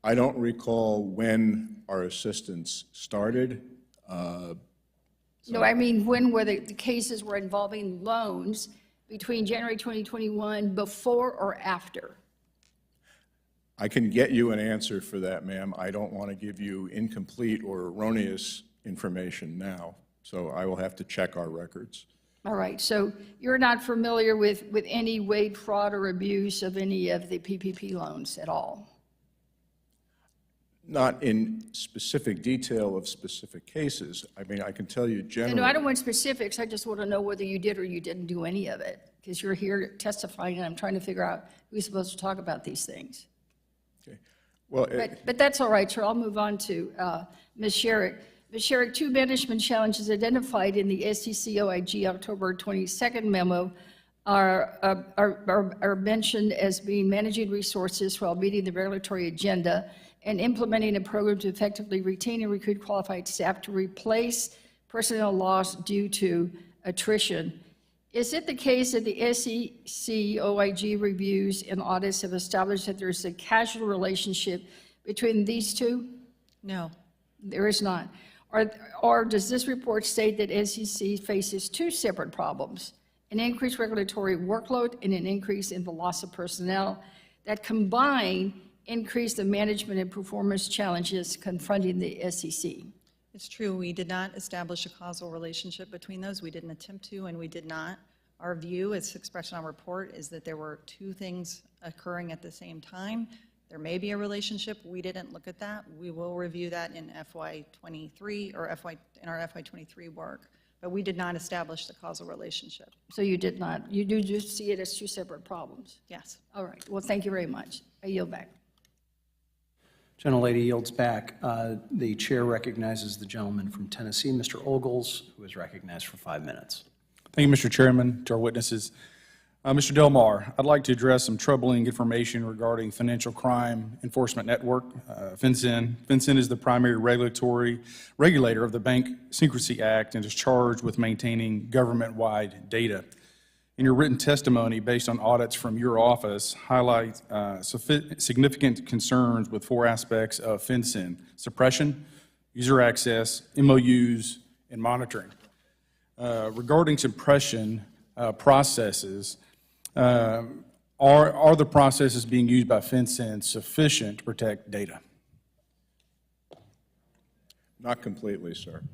I don't recall when our assistance started. No, I mean, when were the cases were involving loans between January 2021, before or after? I can get you an answer for that, ma'am. I don't want to give you incomplete or erroneous information now, so I will have to check our records. All right, so you're not familiar with any wage fraud or abuse of any of the PPP loans at all? Not in specific detail of specific cases. I mean, I can tell you generally. No, I don't want specifics. I just want to know whether you did or you didn't do any of it, because you're here testifying, and I'm trying to figure out who's supposed to talk about these things. Okay. Well, But that's all right, sir. I'll move on to Ms. Sherrick. Ms. Sherrick, 2 management challenges identified in the SEC OIG October 22nd memo are mentioned as being managing resources while meeting the regulatory agenda and implementing a program to effectively retain and recruit qualified staff to replace personnel loss due to attrition. Is it the case that the SEC OIG reviews and audits have established that there's a causal relationship between these two? No. There is not. Or does this report state that SEC faces 2 separate problems, an increased regulatory workload and an increase in the loss of personnel that combine increase the management and performance challenges confronting the SEC? It's true, we did not establish a causal relationship between those. We didn't attempt to, and we did not. Our view, as expressed in our report, is that there were 2 things occurring at the same time. There may be a relationship. We didn't look at that. We will review that in FY23 or in our FY23 work. But we did not establish the causal relationship. So you did not. You do just see it as 2 separate problems? Yes. All right. Well, thank you very much. I yield back. Gentlelady yields back. The chair recognizes the gentleman from Tennessee, Mr. Ogles, who is recognized for 5 minutes. Thank you, Mr. Chairman, to our witnesses. Mr. Delmar, I'd like to address some troubling information regarding Financial Crime Enforcement Network, FinCEN. FinCEN is the primary regulator of the Bank Secrecy Act and is charged with maintaining government-wide data. In your written testimony, based on audits from your office, highlight significant concerns with 4 aspects of FinCEN: suppression, user access, MOUs, and monitoring. Regarding suppression processes, are the processes being used by FinCEN sufficient to protect data? Not completely, sir.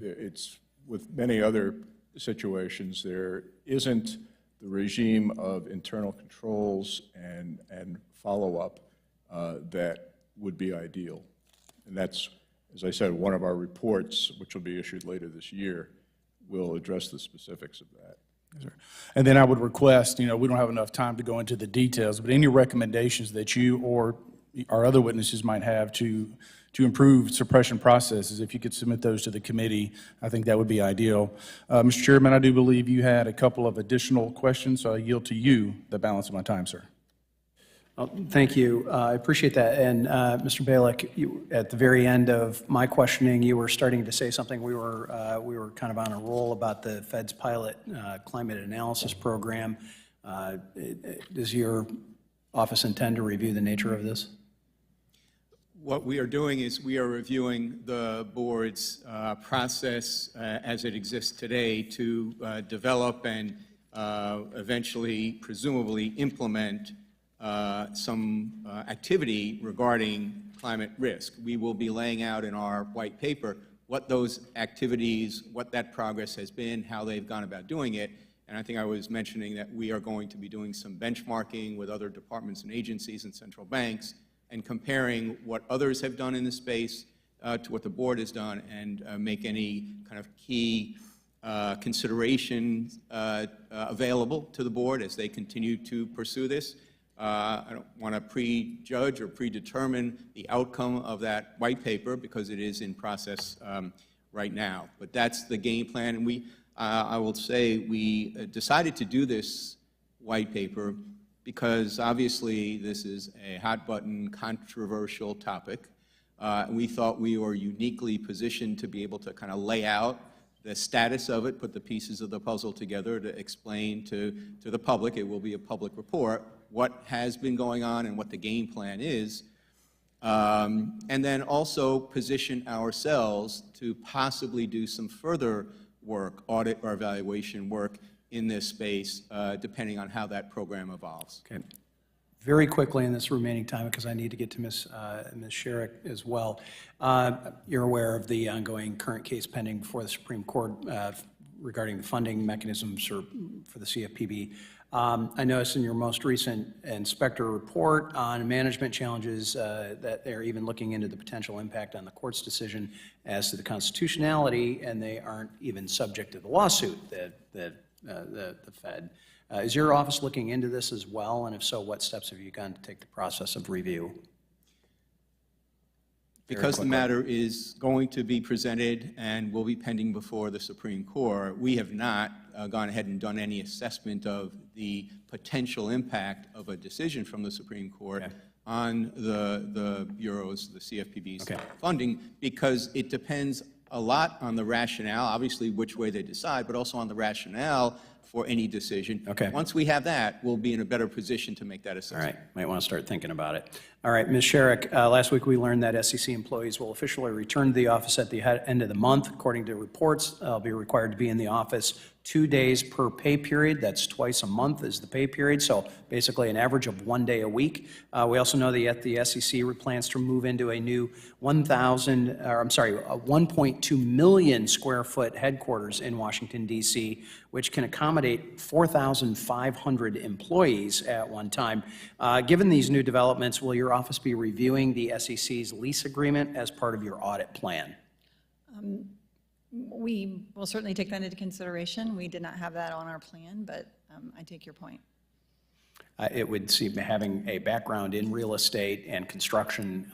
It's with many other situations, there isn't the regime of internal controls and follow-up that would be ideal. And that's, as I said, one of our reports, which will be issued later this year, will address the specifics of that. Yes, sir. And then I would request, we don't have enough time to go into the details, but any recommendations that you or our other witnesses might have to improve suppression processes, if you could submit those to the committee, I think that would be ideal. Mr. Chairman, I do believe you had a couple of additional questions, so I yield to you the balance of my time, sir. Thank you. I appreciate that. And Mr. Balick, at the very end of my questioning, you were starting to say something. We were kind of on a roll about the Fed's pilot climate analysis program. Does your office intend to review the nature of this? What we are doing is we are reviewing the board's process as it exists today to develop and eventually, presumably, implement some activity regarding climate risk. We will be laying out in our white paper what those activities, what that progress has been, how they've gone about doing it. And I think I was mentioning that we are going to be doing some benchmarking with other departments and agencies and central banks and comparing what others have done in the space to what the board has done and make any kind of key considerations available to the board as they continue to pursue this. I don't want to prejudge or predetermine the outcome of that white paper because it is in process right now. But that's the game plan. And I will say we decided to do this white paper because obviously this is a hot-button, controversial topic. We thought we were uniquely positioned to be able to kind of lay out the status of it, put the pieces of the puzzle together to explain to the public, it will be a public report, what has been going on and what the game plan is. and then also position ourselves to possibly do some further work, audit or evaluation work in this space, depending on how that program evolves. Okay. Very quickly in this remaining time, because I need to get to Ms. Sherrick as well. You're aware of the ongoing current case pending before the Supreme Court regarding the funding mechanisms for the CFPB. I noticed in your most recent inspector report on management challenges that they're even looking into the potential impact on the court's decision as to the constitutionality, and they aren't even subject to the lawsuit that the Fed. Is your office looking into this as well? And if so, what steps have you gone to take the process of review? Because the matter is going to be presented and will be pending before the Supreme Court, we have not gone ahead and done any assessment of the potential impact of a decision from the Supreme Court on the Bureau's, the CFPB's funding, because it depends a lot on the rationale, obviously which way they decide, but also on the rationale for any decision. Once we have that, we'll be in a better position to make that assessment. All right, might want to start thinking about it. All right, Ms. Sherrick, last week we learned that SEC employees will officially return to the office at the end of the month. According to reports, they'll be required to be in the office 2 days per pay period. That's twice a month is the pay period, so basically an average of 1 day a week. We also know that the SEC plans to move into a new 1.2 million square foot headquarters in Washington, D.C., which can accommodate 4,500 employees at one time. Given these new developments, will your office be reviewing the SEC's lease agreement as part of your audit plan? We will certainly take that into consideration. We did not have that on our plan, but I take your point. It would seem having a background in real estate and construction,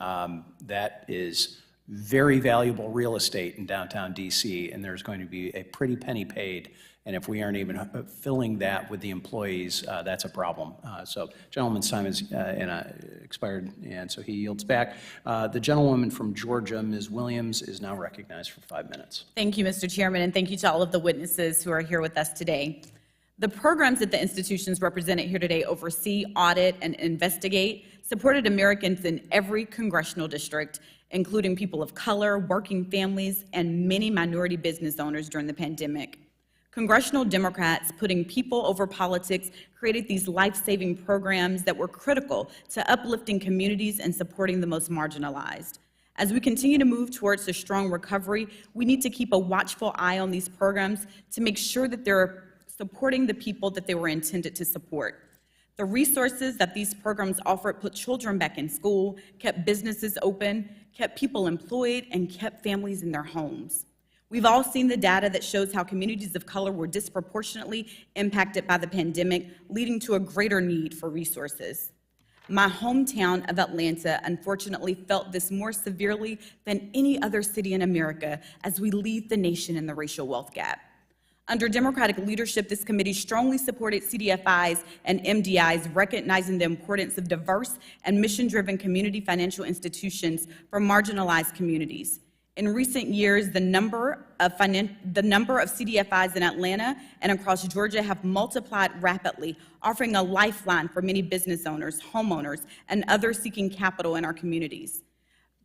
that is very valuable real estate in downtown DC, and there's going to be a pretty penny paid. And if we aren't even filling that with the employees, that's a problem. So gentleman's time is expired, and so he yields back. The gentlewoman from Georgia, Ms. Williams, is now recognized for 5 minutes. Thank you, Mr. Chairman, and thank you to all of the witnesses who are here with us today. The programs that the institutions represented here today oversee, audit, and investigate supported Americans in every congressional district, including people of color, working families, and many minority business owners during the pandemic. Congressional Democrats, putting people over politics, created these life-saving programs that were critical to uplifting communities and supporting the most marginalized. As we continue to move towards a strong recovery, we need to keep a watchful eye on these programs to make sure that they're supporting the people that they were intended to support. The resources that these programs offered put children back in school, kept businesses open, kept people employed, and kept families in their homes. We've all seen the data that shows how communities of color were disproportionately impacted by the pandemic, leading to a greater need for resources. My hometown of Atlanta, unfortunately, felt this more severely than any other city in America as we lead the nation in the racial wealth gap. Under Democratic leadership, this committee strongly supported CDFIs and MDIs, recognizing the importance of diverse and mission-driven community financial institutions for marginalized communities. In recent years, the number of CDFIs in Atlanta and across Georgia have multiplied rapidly, offering a lifeline for many business owners, homeowners, and others seeking capital in our communities.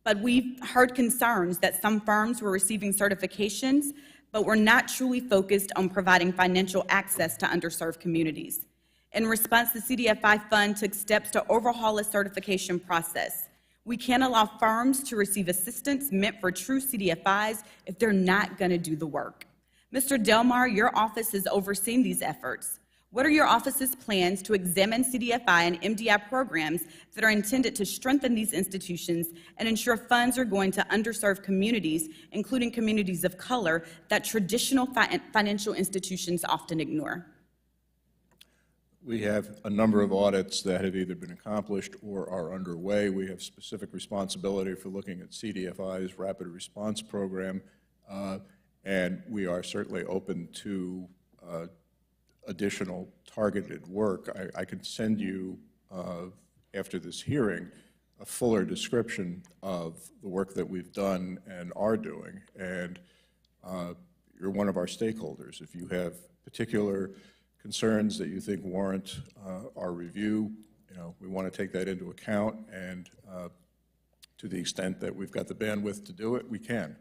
But we've heard concerns that some firms were receiving certifications, but were not truly focused on providing financial access to underserved communities. In response, the CDFI Fund took steps to overhaul its certification process. We can't allow firms to receive assistance meant for true CDFIs if they're not going to do the work. Mr. Delmar, your office has overseen these efforts. What are your office's plans to examine CDFI and MDI programs that are intended to strengthen these institutions and ensure funds are going to underserved communities, including communities of color, that traditional financial institutions often ignore? We have a number of audits that have either been accomplished or are underway. We have specific responsibility for looking at CDFI's rapid response program, and we are certainly open to additional targeted work. I can send you, after this hearing, a fuller description of the work that we've done and are doing, and you're one of our stakeholders. If you have particular concerns that you think warrant our review, we want to take that into account and to the extent that we've got the bandwidth to do it, we can.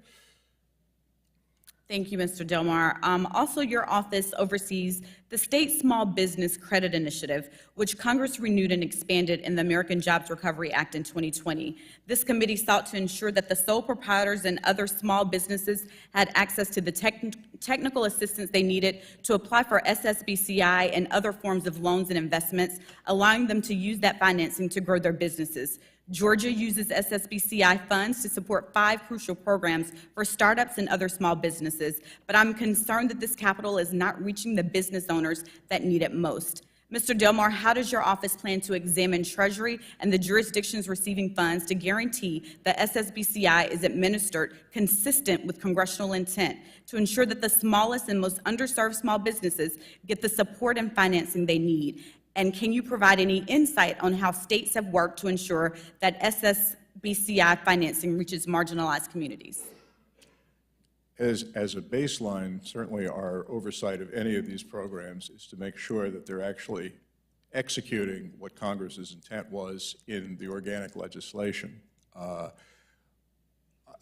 Thank you, Mr. Delmar. Also, your office oversees the State Small Business Credit Initiative, which Congress renewed and expanded in the American Jobs Recovery Act in 2020. This committee sought to ensure that the sole proprietors and other small businesses had access to the technical assistance they needed to apply for SSBCI and other forms of loans and investments, allowing them to use that financing to grow their businesses. Georgia uses SSBCI funds to support 5 crucial programs for startups and other small businesses, but I'm concerned that this capital is not reaching the business owners that need it most. Mr. Delmar, how does your office plan to examine Treasury and the jurisdictions receiving funds to guarantee that SSBCI is administered consistent with congressional intent to ensure that the smallest and most underserved small businesses get the support and financing they need? And can you provide any insight on how states have worked to ensure that SSBCI financing reaches marginalized communities? As a baseline, certainly our oversight of any of these programs is to make sure that they're actually executing what Congress's intent was in the organic legislation.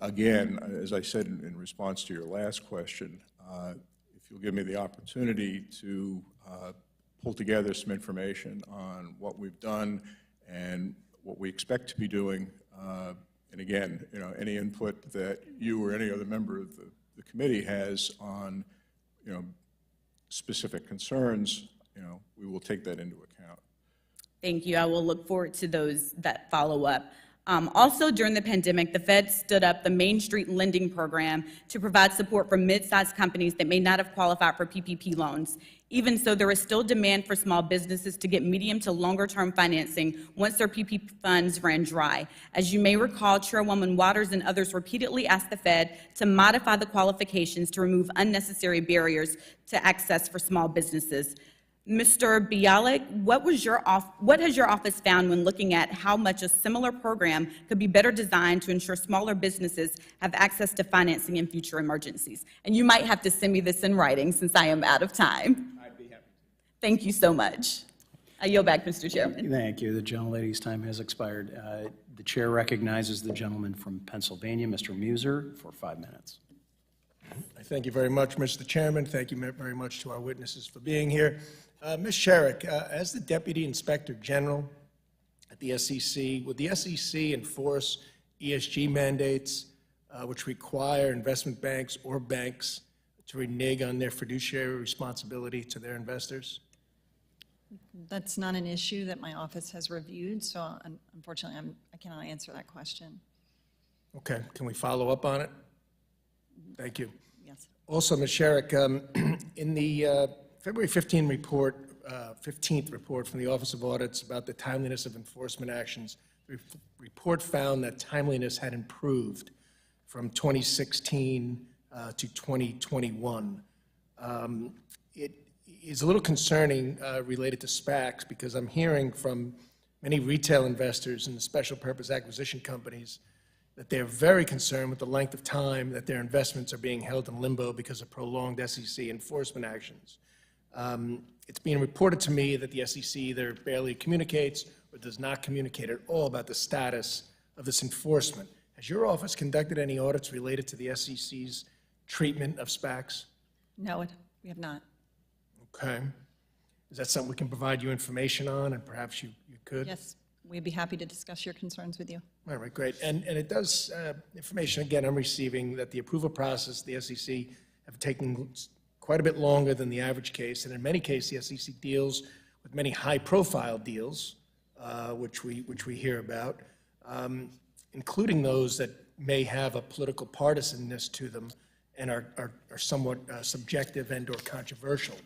Again, as I said in response to your last question, if you'll give me the opportunity to pull together some information on what we've done and what we expect to be doing, and again, any input that you or any other member of the committee has on, specific concerns, we will take that into account. Thank you. I will look forward to that follow-up. Also, during the pandemic, the Fed stood up the Main Street Lending Program to provide support for mid-sized companies that may not have qualified for PPP loans. Even so, there is still demand for small businesses to get medium to longer-term financing once their PPP funds ran dry. As you may recall, Chairwoman Waters and others repeatedly asked the Fed to modify the qualifications to remove unnecessary barriers to access for small businesses. Mr. Bialik, what has your office found when looking at how much a similar program could be better designed to ensure smaller businesses have access to financing in future emergencies? And you might have to send me this in writing since I am out of time. I'd be happy to. Thank you so much. I yield back, Mr. Chairman. Thank you. The gentlelady's time has expired. The chair recognizes the gentleman from Pennsylvania, Mr. Muser, for 5 minutes. Thank you very much, Mr. Chairman. Thank you very much to our witnesses for being here. Ms. Sherrick, as the Deputy Inspector General at the SEC, would the SEC enforce ESG mandates which require investment banks or banks to renege on their fiduciary responsibility to their investors? That's not an issue that my office has reviewed, so unfortunately, I cannot answer that question. Okay, can we follow up on it? Thank you. Yes. Also, Ms. Sherrick, in the February 15th report from the Office of Audits about the timeliness of enforcement actions, the report found that timeliness had improved from 2016 to 2021. It is a little concerning related to SPACs because I'm hearing from many retail investors in the special purpose acquisition companies that they're very concerned with the length of time that their investments are being held in limbo because of prolonged SEC enforcement actions. It's being reported to me that the SEC either barely communicates or does not communicate at all about the status of this enforcement. Has your office conducted any audits related to the SEC's treatment of SPACs? No, we have not. Okay. Is that something we can provide you information on, and perhaps you could? Yes, we'd be happy to discuss your concerns with you. All right, great. And it does, information, again, I'm receiving that the approval process, the SEC have taken quite a bit longer than the average case, and in many cases, the SEC deals with many high-profile deals, which we hear about, including those that may have a political partisanness to them and are somewhat subjective and or controversial.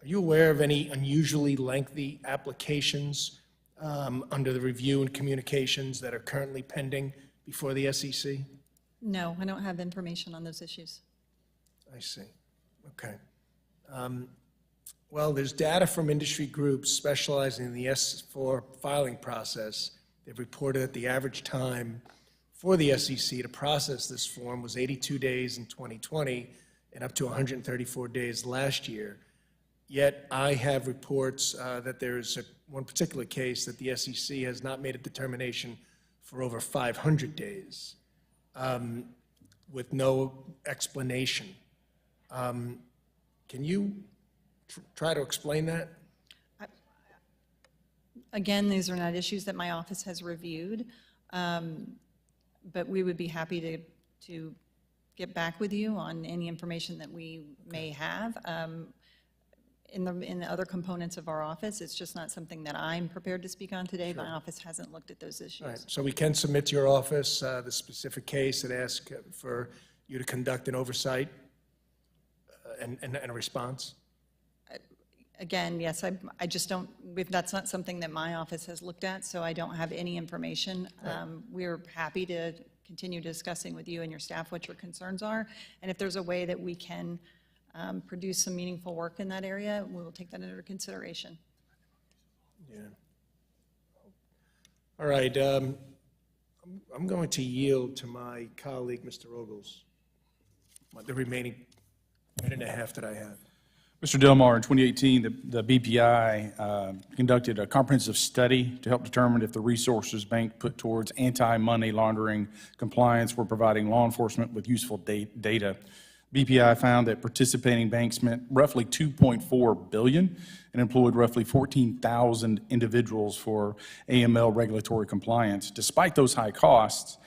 Are you aware of any unusually lengthy applications under the review and communications that are currently pending before the SEC? No, I don't have information on those issues. I see. Okay. Well, there's data from industry groups specializing in the S-4 filing process. They've reported that the average time for the SEC to process this form was 82 days in 2020 and up to 134 days last year. Yet I have reports that there's one particular case that the SEC has not made a determination for over 500 days with no explanation. Can you try to explain that? Again, these are not issues that my office has reviewed, but we would be happy to get back with you on any information that we may have. In the other components of our office, it's just not something that I'm prepared to speak on today. My office hasn't looked at those issues. All right, so we can submit to your office the specific case and ask for you to conduct an oversight and a response? Again, yes, I just don't, that's not something that my office has looked at, so I don't have any information. We're happy to continue discussing with you and your staff what your concerns are, and if there's a way that we can produce some meaningful work in that area, we will take that under consideration. Yeah. All right, I'm going to yield to my colleague, Mr. Ogles, the remaining minute and a half that I have. Mr. Delmar, in 2018, the BPI conducted a comprehensive study to help determine if the resources bank put towards anti-money laundering compliance were providing law enforcement with useful data. BPI found that participating banks spent roughly $2.4 billion and employed roughly 14,000 individuals for AML regulatory compliance. Despite those high costs,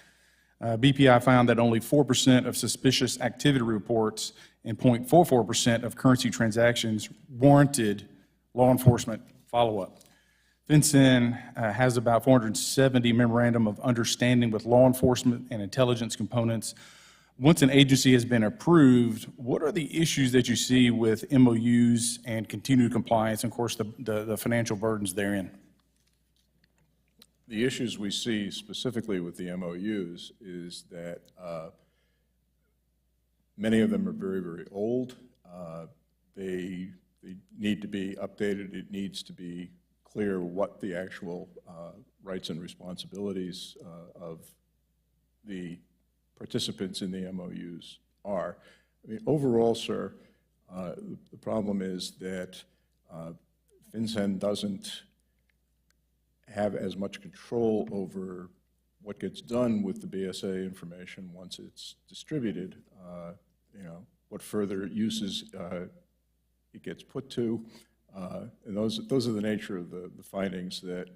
BPI found that only 4% of suspicious activity reports and 0.44% of currency transactions warranted law enforcement follow-up. FinCEN has about 470 memorandum of understanding with law enforcement and intelligence components. Once an agency has been approved, what are the issues that you see with MOUs and continued compliance, and of course the financial burdens therein? The issues we see specifically with the MOUs is that many of them are very, very old. They need to be updated. It needs to be clear what the actual rights and responsibilities of the participants in the MOUs are. I mean, overall, sir, the problem is that FinCEN doesn't have as much control over what gets done with the BSA information once it's distributed, you know, what further uses it gets put to, and those are the nature of the findings that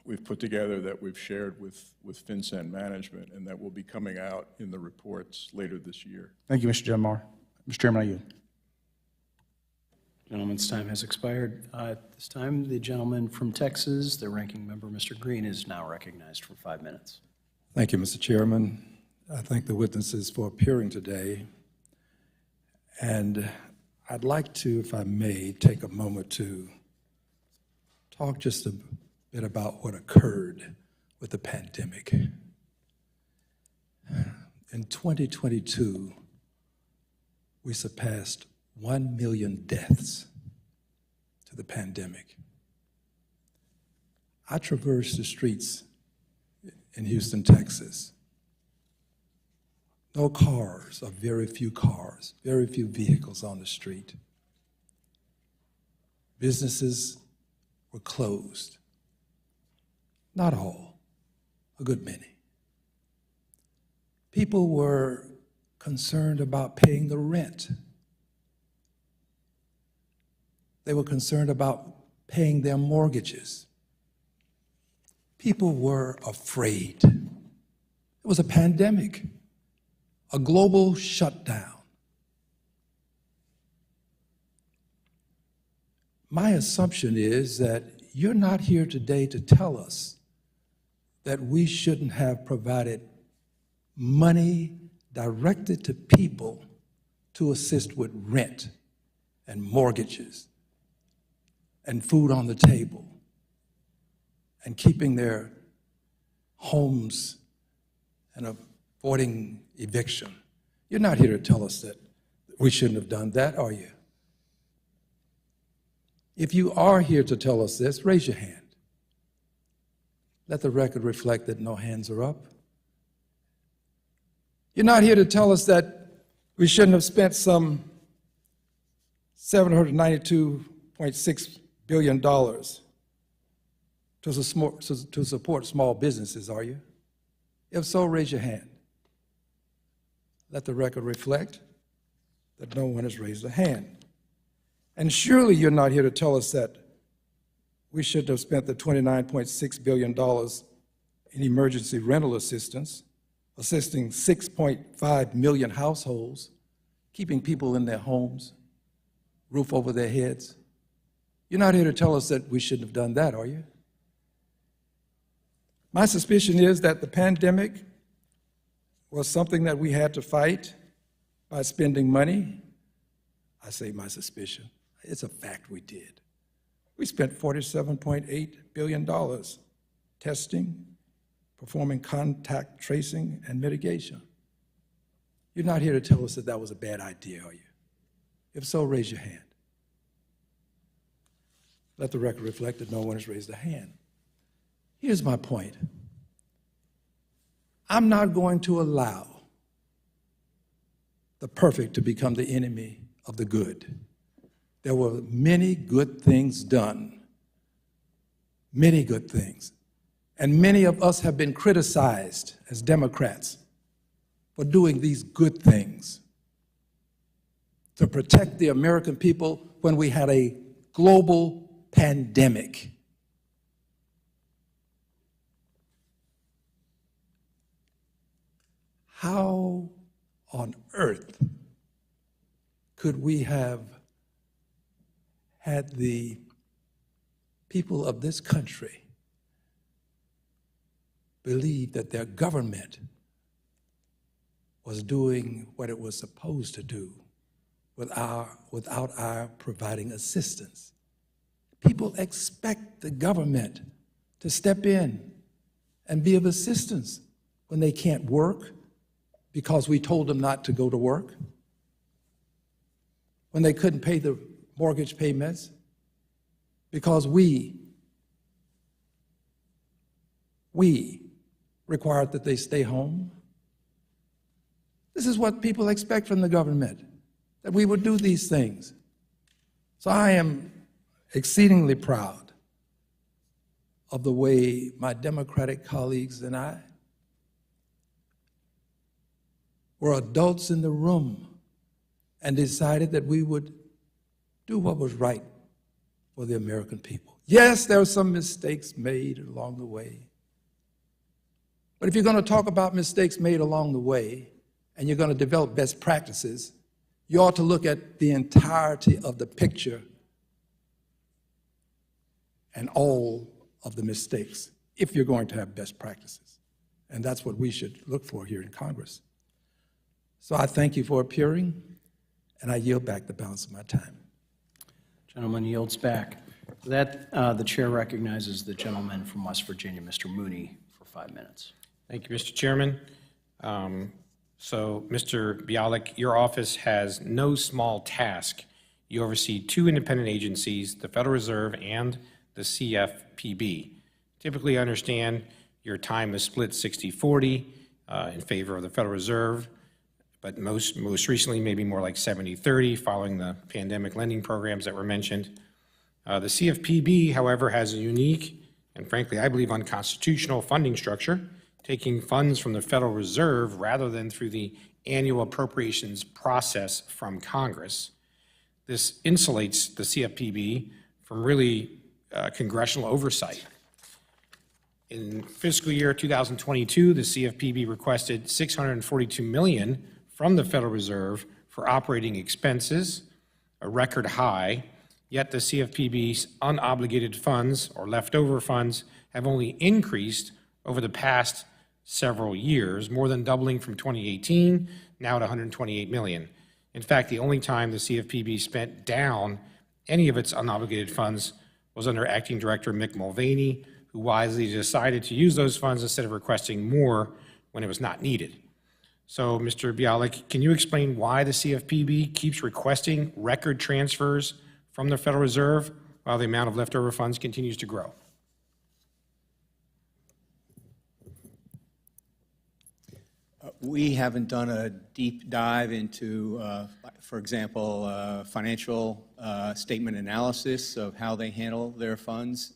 we've put together, that we've shared with FinCEN management, and that will be coming out in the reports later this year. Thank you, Mr. Delmar. Mr. Chairman, I yield. Gentleman's time has expired. At this time, the gentleman from Texas, the ranking member, Mr. Green, is now recognized for 5 minutes. Thank you, Mr. Chairman. I thank the witnesses for appearing today. And I'd like to, if I may, take a moment to talk just a bit about what occurred with the pandemic. In 2022, we surpassed 1 million deaths to the pandemic. I traversed the streets in Houston, Texas. No cars, or very few cars, very few vehicles on the street. Businesses were closed. Not all, a good many. People were concerned about paying the rent. They were concerned about paying their mortgages. People were afraid. It was a pandemic, a global shutdown. My assumption is that you're not here today to tell us that we shouldn't have provided money directed to people to assist with rent and mortgages and food on the table and keeping their homes and avoiding eviction. You're not here to tell us that we shouldn't have done that, are you? If you are here to tell us this, raise your hand. Let the record reflect that no hands are up. You're not here to tell us that we shouldn't have spent some $792.6 billion to support small businesses, are you? If so, raise your hand. Let the record reflect that no one has raised a hand. And surely you're not here to tell us that we should have spent the $29.6 billion in emergency rental assistance, assisting 6.5 million households, keeping people in their homes, roof over their heads. You're not here to tell us that we shouldn't have done that, are you? My suspicion is that the pandemic was something that we had to fight by spending money. I say my suspicion. It's a fact we did. We spent $47.8 billion testing, performing contact tracing and mitigation. You're not here to tell us that that was a bad idea, are you? If so, raise your hand. Let the record reflect that no one has raised a hand. Here's my point. I'm not going to allow the perfect to become the enemy of the good. There were many good things done, many good things. And many of us have been criticized as Democrats for doing these good things to protect the American people when we had a global pandemic. How on earth could we have had the people of this country believe that their government was doing what it was supposed to do without our providing assistance? People expect the government to step in and be of assistance when they can't work because we told them not to go to work, when they couldn't pay the mortgage payments because we required that they stay home. This is what people expect from the government, that we would do these things. So I am exceedingly proud of the way my Democratic colleagues and I were adults in the room and decided that we would do what was right for the American people. Yes, there were some mistakes made along the way. But if you're going to talk about mistakes made along the way and you're going to develop best practices, you ought to look at the entirety of the picture and all of the mistakes if you're going to have best practices. And that's what we should look for here in Congress. So I thank you for appearing, and I yield back the balance of my time. Gentleman yields back. For that, the chair recognizes the gentleman from West Virginia, Mr. Mooney, for 5 minutes. Thank you, Mr. Chairman. So, Mr. Bialik, your office has no small task. You oversee two independent agencies, the Federal Reserve and the CFPB. Typically, I understand your time is split 60-40 in favor of the Federal Reserve, but most recently maybe more like 70-30 following the pandemic lending programs that were mentioned. The CFPB, however, has a unique and frankly, I believe unconstitutional funding structure, taking funds from the Federal Reserve rather than through the annual appropriations process from Congress. This insulates the CFPB from really congressional oversight. In fiscal year 2022, the CFPB requested $642 million from the Federal Reserve for operating expenses, a record high, yet the CFPB's unobligated funds or leftover funds have only increased over the past several years, more than doubling from 2018, now at $128 million. In fact, the only time the CFPB spent down any of its unobligated funds was under Acting Director Mick Mulvaney, who wisely decided to use those funds instead of requesting more when it was not needed. So, Mr. Bialik, can you explain why the CFPB keeps requesting record transfers from the Federal Reserve while the amount of leftover funds continues to grow? We haven't done a deep dive into for example, financial statement analysis of how they handle their funds.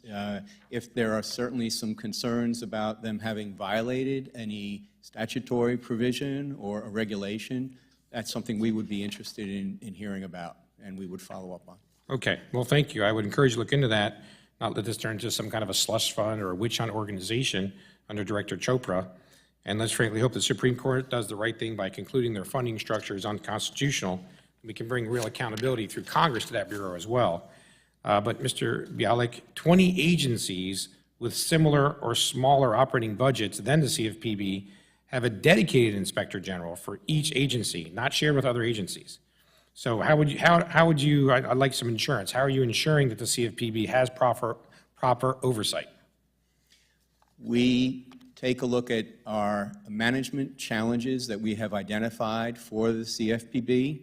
If there are certainly some concerns about them having violated any statutory provision or a regulation, that's something we would be interested in hearing about, and we would follow up on. Okay, well, thank you. I would encourage you to look into that, not let this turn into some kind of a slush fund or a witch hunt organization under Director Chopra. And let's frankly hope the Supreme Court does the right thing by concluding their funding structure is unconstitutional. We can bring real accountability through Congress to that bureau as well. But Mr. Bialik, 20 agencies with similar or smaller operating budgets than the CFPB have a dedicated inspector general for each agency, not shared with other agencies. So how would you, I'd like some insurance. How are you ensuring that the CFPB has proper oversight? We take a look at our management challenges that we have identified for the CFPB,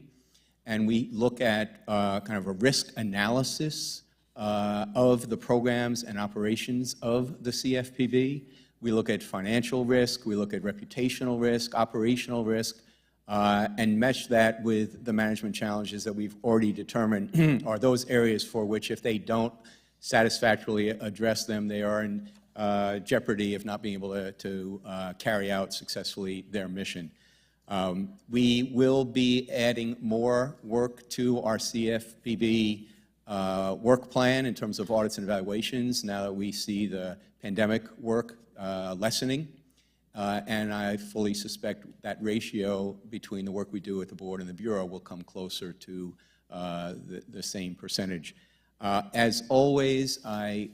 and we look at kind of a risk analysis of the programs and operations of the CFPB. We look at financial risk, we look at reputational risk, operational risk, and mesh that with the management challenges that we've already determined are those areas for which, if they don't satisfactorily address them, they are in jeopardy of not being able to carry out successfully their mission. We will be adding more work to our CFPB work plan in terms of audits and evaluations now that we see the pandemic work lessening. And I fully suspect that ratio between the work we do at the board and the Bureau will come closer to the same percentage. As always, I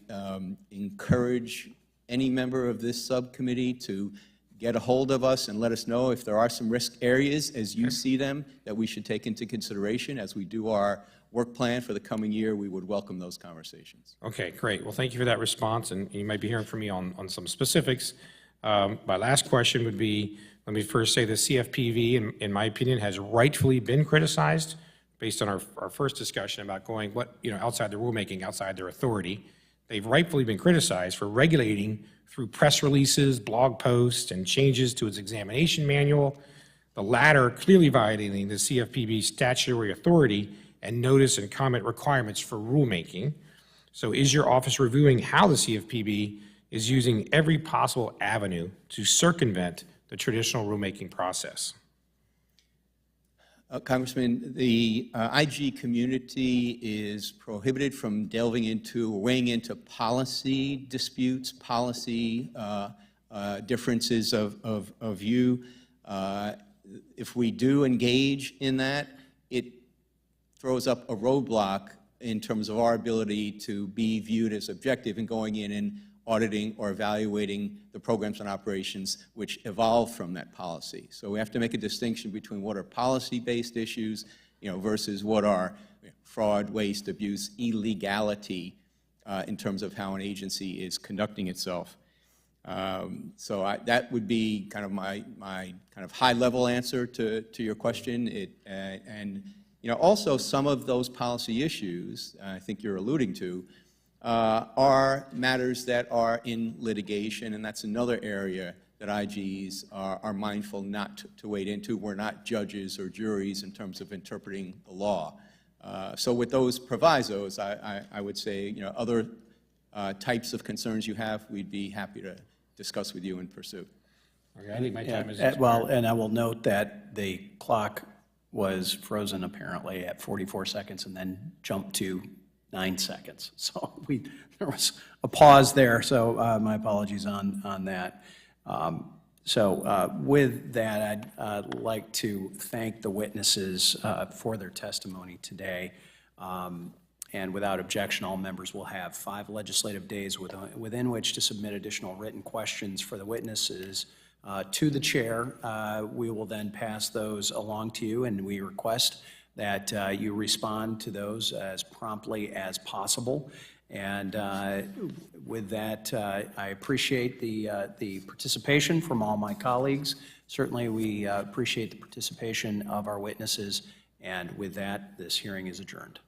encourage any member of this subcommittee to get a hold of us and let us know if there are some risk areas as you see them that we should take into consideration as we do our work plan for the coming year. We would welcome those conversations. Okay, great. Well, thank you for that response, and you might be hearing from me on some specifics. My last question would be, let me first say the CFPB, in my opinion, has rightfully been criticized based on our first discussion about going outside the rulemaking, outside their authority. They've rightfully been criticized for regulating through press releases, blog posts, and changes to its examination manual, the latter clearly violating the CFPB's statutory authority and notice and comment requirements for rulemaking. So is your office reviewing how the CFPB is using every possible avenue to circumvent the traditional rulemaking process? Congressman, the IG community is prohibited from delving into or weighing into policy disputes, policy differences of view. If we do engage in that, it throws up a roadblock in terms of our ability to be viewed as objective in going in and auditing or evaluating the programs and operations which evolve from that policy. So we have to make a distinction between what are policy-based issues, versus what are fraud, waste, abuse, illegality in terms of how an agency is conducting itself. So that would be kind of my kind of high-level answer to your question. Also some of those policy issues I think you're alluding to are matters that are in litigation, and that's another area that IGs are mindful not to wade into. We're not judges or juries in terms of interpreting the law. So with those provisos, I would say, other types of concerns you have, we'd be happy to discuss with you and pursue. Okay, I think my time is Well, and I will note that the clock was frozen apparently at 44 seconds and then jumped to 9 seconds. So there was a pause there, so my apologies on that. With that, I'd like to thank the witnesses for their testimony today. And without objection, all members will have 5 legislative days within which to submit additional written questions for the witnesses to the chair. We will then pass those along to you, and we request that you respond to those as promptly as possible. And with that, I appreciate the participation from all my colleagues. Certainly, we appreciate the participation of our witnesses. And with that, this hearing is adjourned.